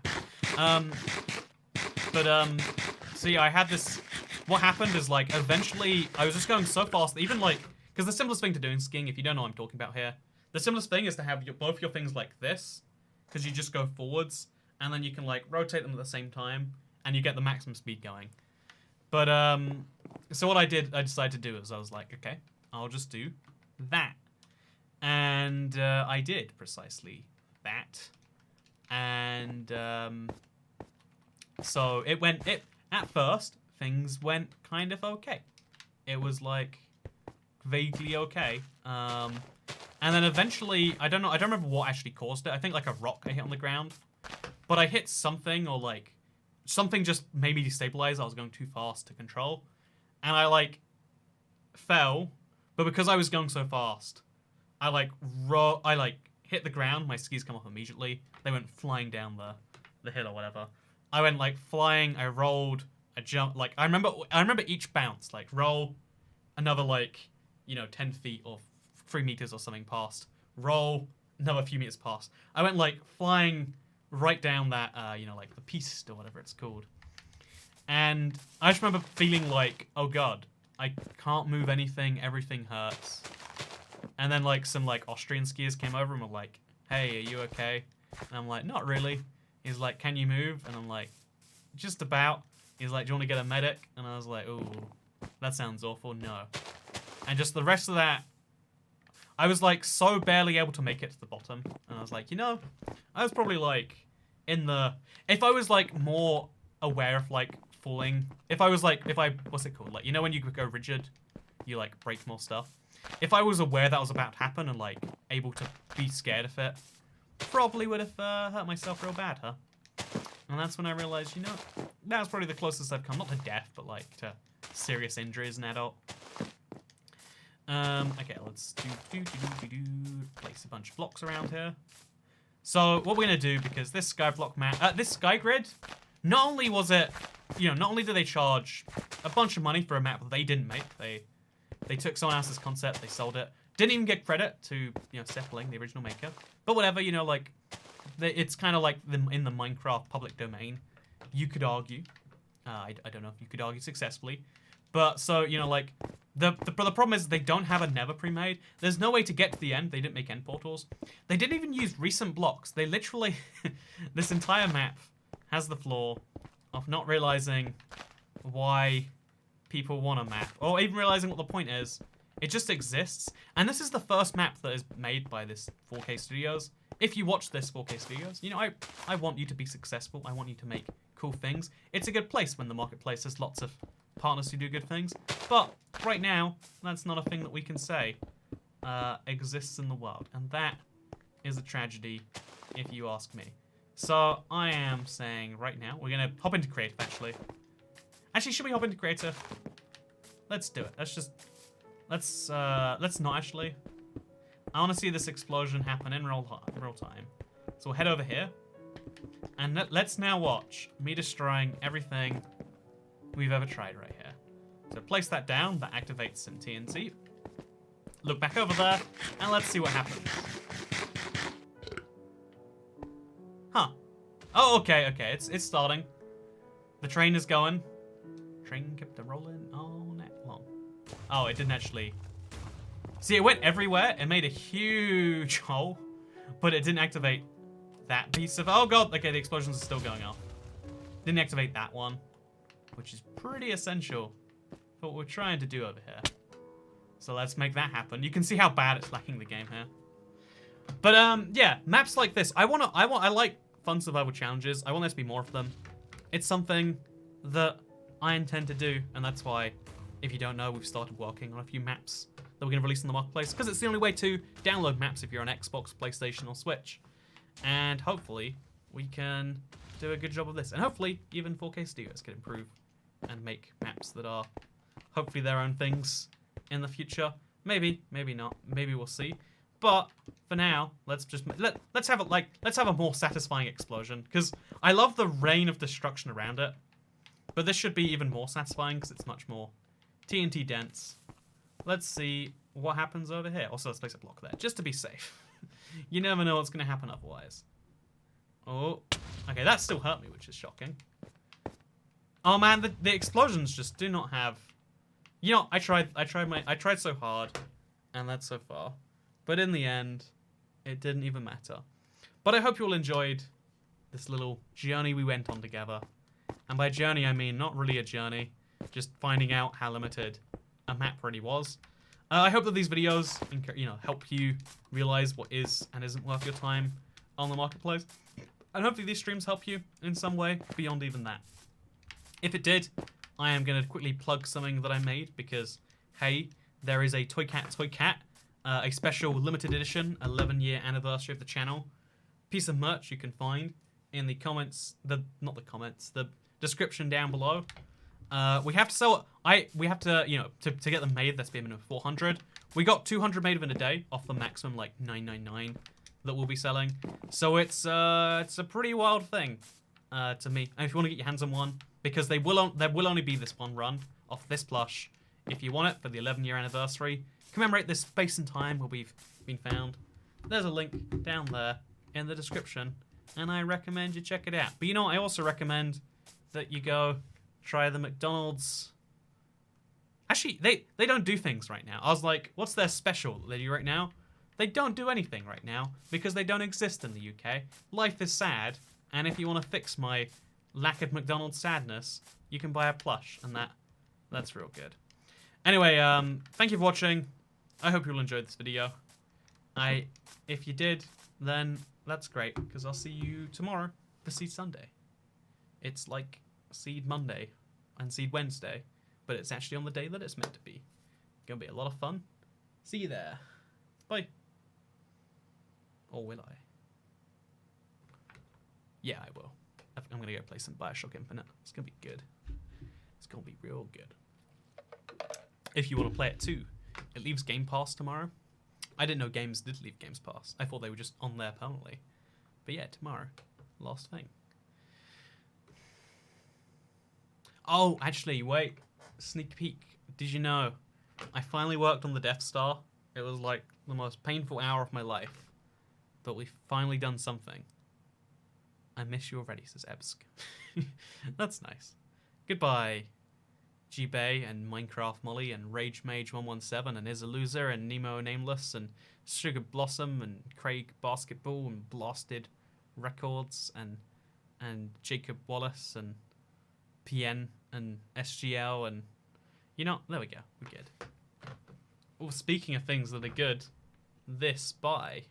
So yeah, I had this, what happened is like, eventually, I was just going so fast, that even like, because the simplest thing to do in skiing, if you don't know what I'm talking about here, the simplest thing is to have both your things like this, because you just go forwards, and then you can like rotate them at the same time, and you get the maximum speed going. But, so what I decided to do is I was like, okay, I'll just do that. And I did precisely that. And So at first, things went kind of okay. It was like vaguely okay. And then eventually, I don't remember what actually caused it. I think like a rock I hit on the ground. But I hit something, or like something just made me destabilize. I was going too fast to control. And I like fell, but because I was going so fast, I hit the ground, my skis come off immediately. They went flying down the hill or whatever. I went like flying, I rolled, I jumped, like I remember each bounce, like roll, another like, 10 feet or 3 meters or something past, roll, another few meters past. I went like flying right down that, like the piste or whatever it's called. And I just remember feeling like, oh god, I can't move anything, everything hurts. And then like some like Austrian skiers came over and were like, hey, are you okay? And I'm like, not really. He's like, can you move? And I'm like, just about. He's like, do you want to get a medic? And I was like, ooh, that sounds awful. No. And just the rest of that, I was like so barely able to make it to the bottom. And I was like, I was probably like if I was like more aware of like falling, what's it called? Like, when you go rigid, you like break more stuff. If I was aware that was about to happen and like able to be scared of it, probably would have hurt myself real bad, huh? And that's when I realized, that was probably the closest I've come, not to death, but like to serious injury as an adult. Okay, let's place a bunch of blocks around here. So what we're gonna do, because this skyblock map, this Skygrid, not only was it, not only did they charge a bunch of money for a map that they didn't make, they took someone else's concept, they sold it, didn't even get credit to, Seppling, the original maker. But whatever, it's kind of like in the Minecraft public domain. You could argue, I don't know if you could argue successfully, but so, like, the problem is they don't have a Nether pre-made. There's no way to get to the end. They didn't make end portals. They didn't even use recent blocks. They literally, this entire map has the flaw of not realizing why people want a map, or even realizing what the point is. It just exists. And this is the first map that is made by this 4K Studios. If you watch this 4K Studios, I want you to be successful. I want you to make cool things. It's a good place when the marketplace has lots of partners who do good things. But right now, that's not a thing that we can say exists in the world. And that is a tragedy, if you ask me. So I am saying right now, we're going to hop into creative, actually. Actually, should we hop into creative? Let's do it. Let's not actually. I want to see this explosion happen in real time. So we'll head over here. And let's now watch me destroying everything we've ever tried right here. So place that down, that activates some TNT. Look back over there, and let's see what happens. Huh. Oh, okay, it's starting. The train is going. Train kept a rolling all night long. Oh, it didn't actually... See, it went everywhere. It made a huge hole, but it didn't activate that piece of... Oh, God. Okay, the explosions are still going off. Didn't activate that one, which is pretty essential for what we're trying to do over here. So let's make that happen. You can see how bad it's lacking the game here. But, yeah, maps like this. I like fun survival challenges. I want there to be more of them. It's something that I intend to do, and that's why, if you don't know, we've started working on a few maps that we're going to release in the marketplace, because it's the only way to download maps if you're on Xbox, PlayStation, or Switch. And hopefully, we can do a good job of this. And hopefully, even 4K Studios can improve and make maps that are hopefully their own things in the future. Maybe, maybe not. Maybe we'll see. But for now, let's just let's have a more satisfying explosion, because I love the rain of destruction around it. But this should be even more satisfying because it's much more TNT dense. Let's see what happens over here. Also, let's place a block there, just to be safe. You never know what's going to happen otherwise. Oh, okay, that still hurt me, which is shocking. Oh man, the explosions just do not have... I tried so hard, and that's so far. But in the end, it didn't even matter. But I hope you all enjoyed this little journey we went on together. And by journey, I mean not really a journey, just finding out how limited a map really was. I hope that these videos, help you realize what is and isn't worth your time on the marketplace. And hopefully these streams help you in some way beyond even that. If it did, I am going to quickly plug something that I made because, hey, there is a toycat, a special limited edition 11-year anniversary of the channel piece of merch you can find in the comments, the description down below. We have to sell. We have to, you know, to get them made. That's be a minimum of 400. We got 200 made of in a day off the maximum like 999 that we'll be selling. So it's a pretty wild thing to me. And if you want to get your hands on one, because there will only be this one run off this plush. If you want it for the 11-year anniversary, commemorate this space and time where we've been found. There's a link down there in the description, and I recommend you check it out. But you know, I also recommend that you go try the McDonald's. Actually, they don't do things right now. I was like, what's their special that they do right now? They don't do anything right now because they don't exist in the UK. Life is sad, and if you want to fix my lack of McDonald's sadness, you can buy a plush, and that's real good. Anyway, thank you for watching. I hope you all enjoyed this video. If you did, then that's great, because I'll see you tomorrow for Seed Sunday. It's like Seed Monday and Seed Wednesday, but it's actually on the day that it's meant to be. Gonna be a lot of fun. See you there. Bye. Or will I? Yeah, I will. I'm gonna go play some Bioshock Infinite. It's gonna be good. It's gonna be real good. If you want to play it too, it leaves Game Pass tomorrow. I didn't know games did leave Games Pass. I thought they were just on there permanently. But yeah, tomorrow. Last thing. Oh, actually, wait. Sneak peek. Did you know? I finally worked on the Death Star. It was like the most painful hour of my life. But we've finally done something. I miss you already, says Ebsk. That's nice. Goodbye, G-Bay and Minecraft Molly and Rage Mage 117 and Is a Loser and Nemo Nameless and Sugar Blossom and Craig Basketball and Blasted Records and Jacob Wallace and PN and SGL and, you know, there we go, we're good. Well, speaking of things that are good, this, bye.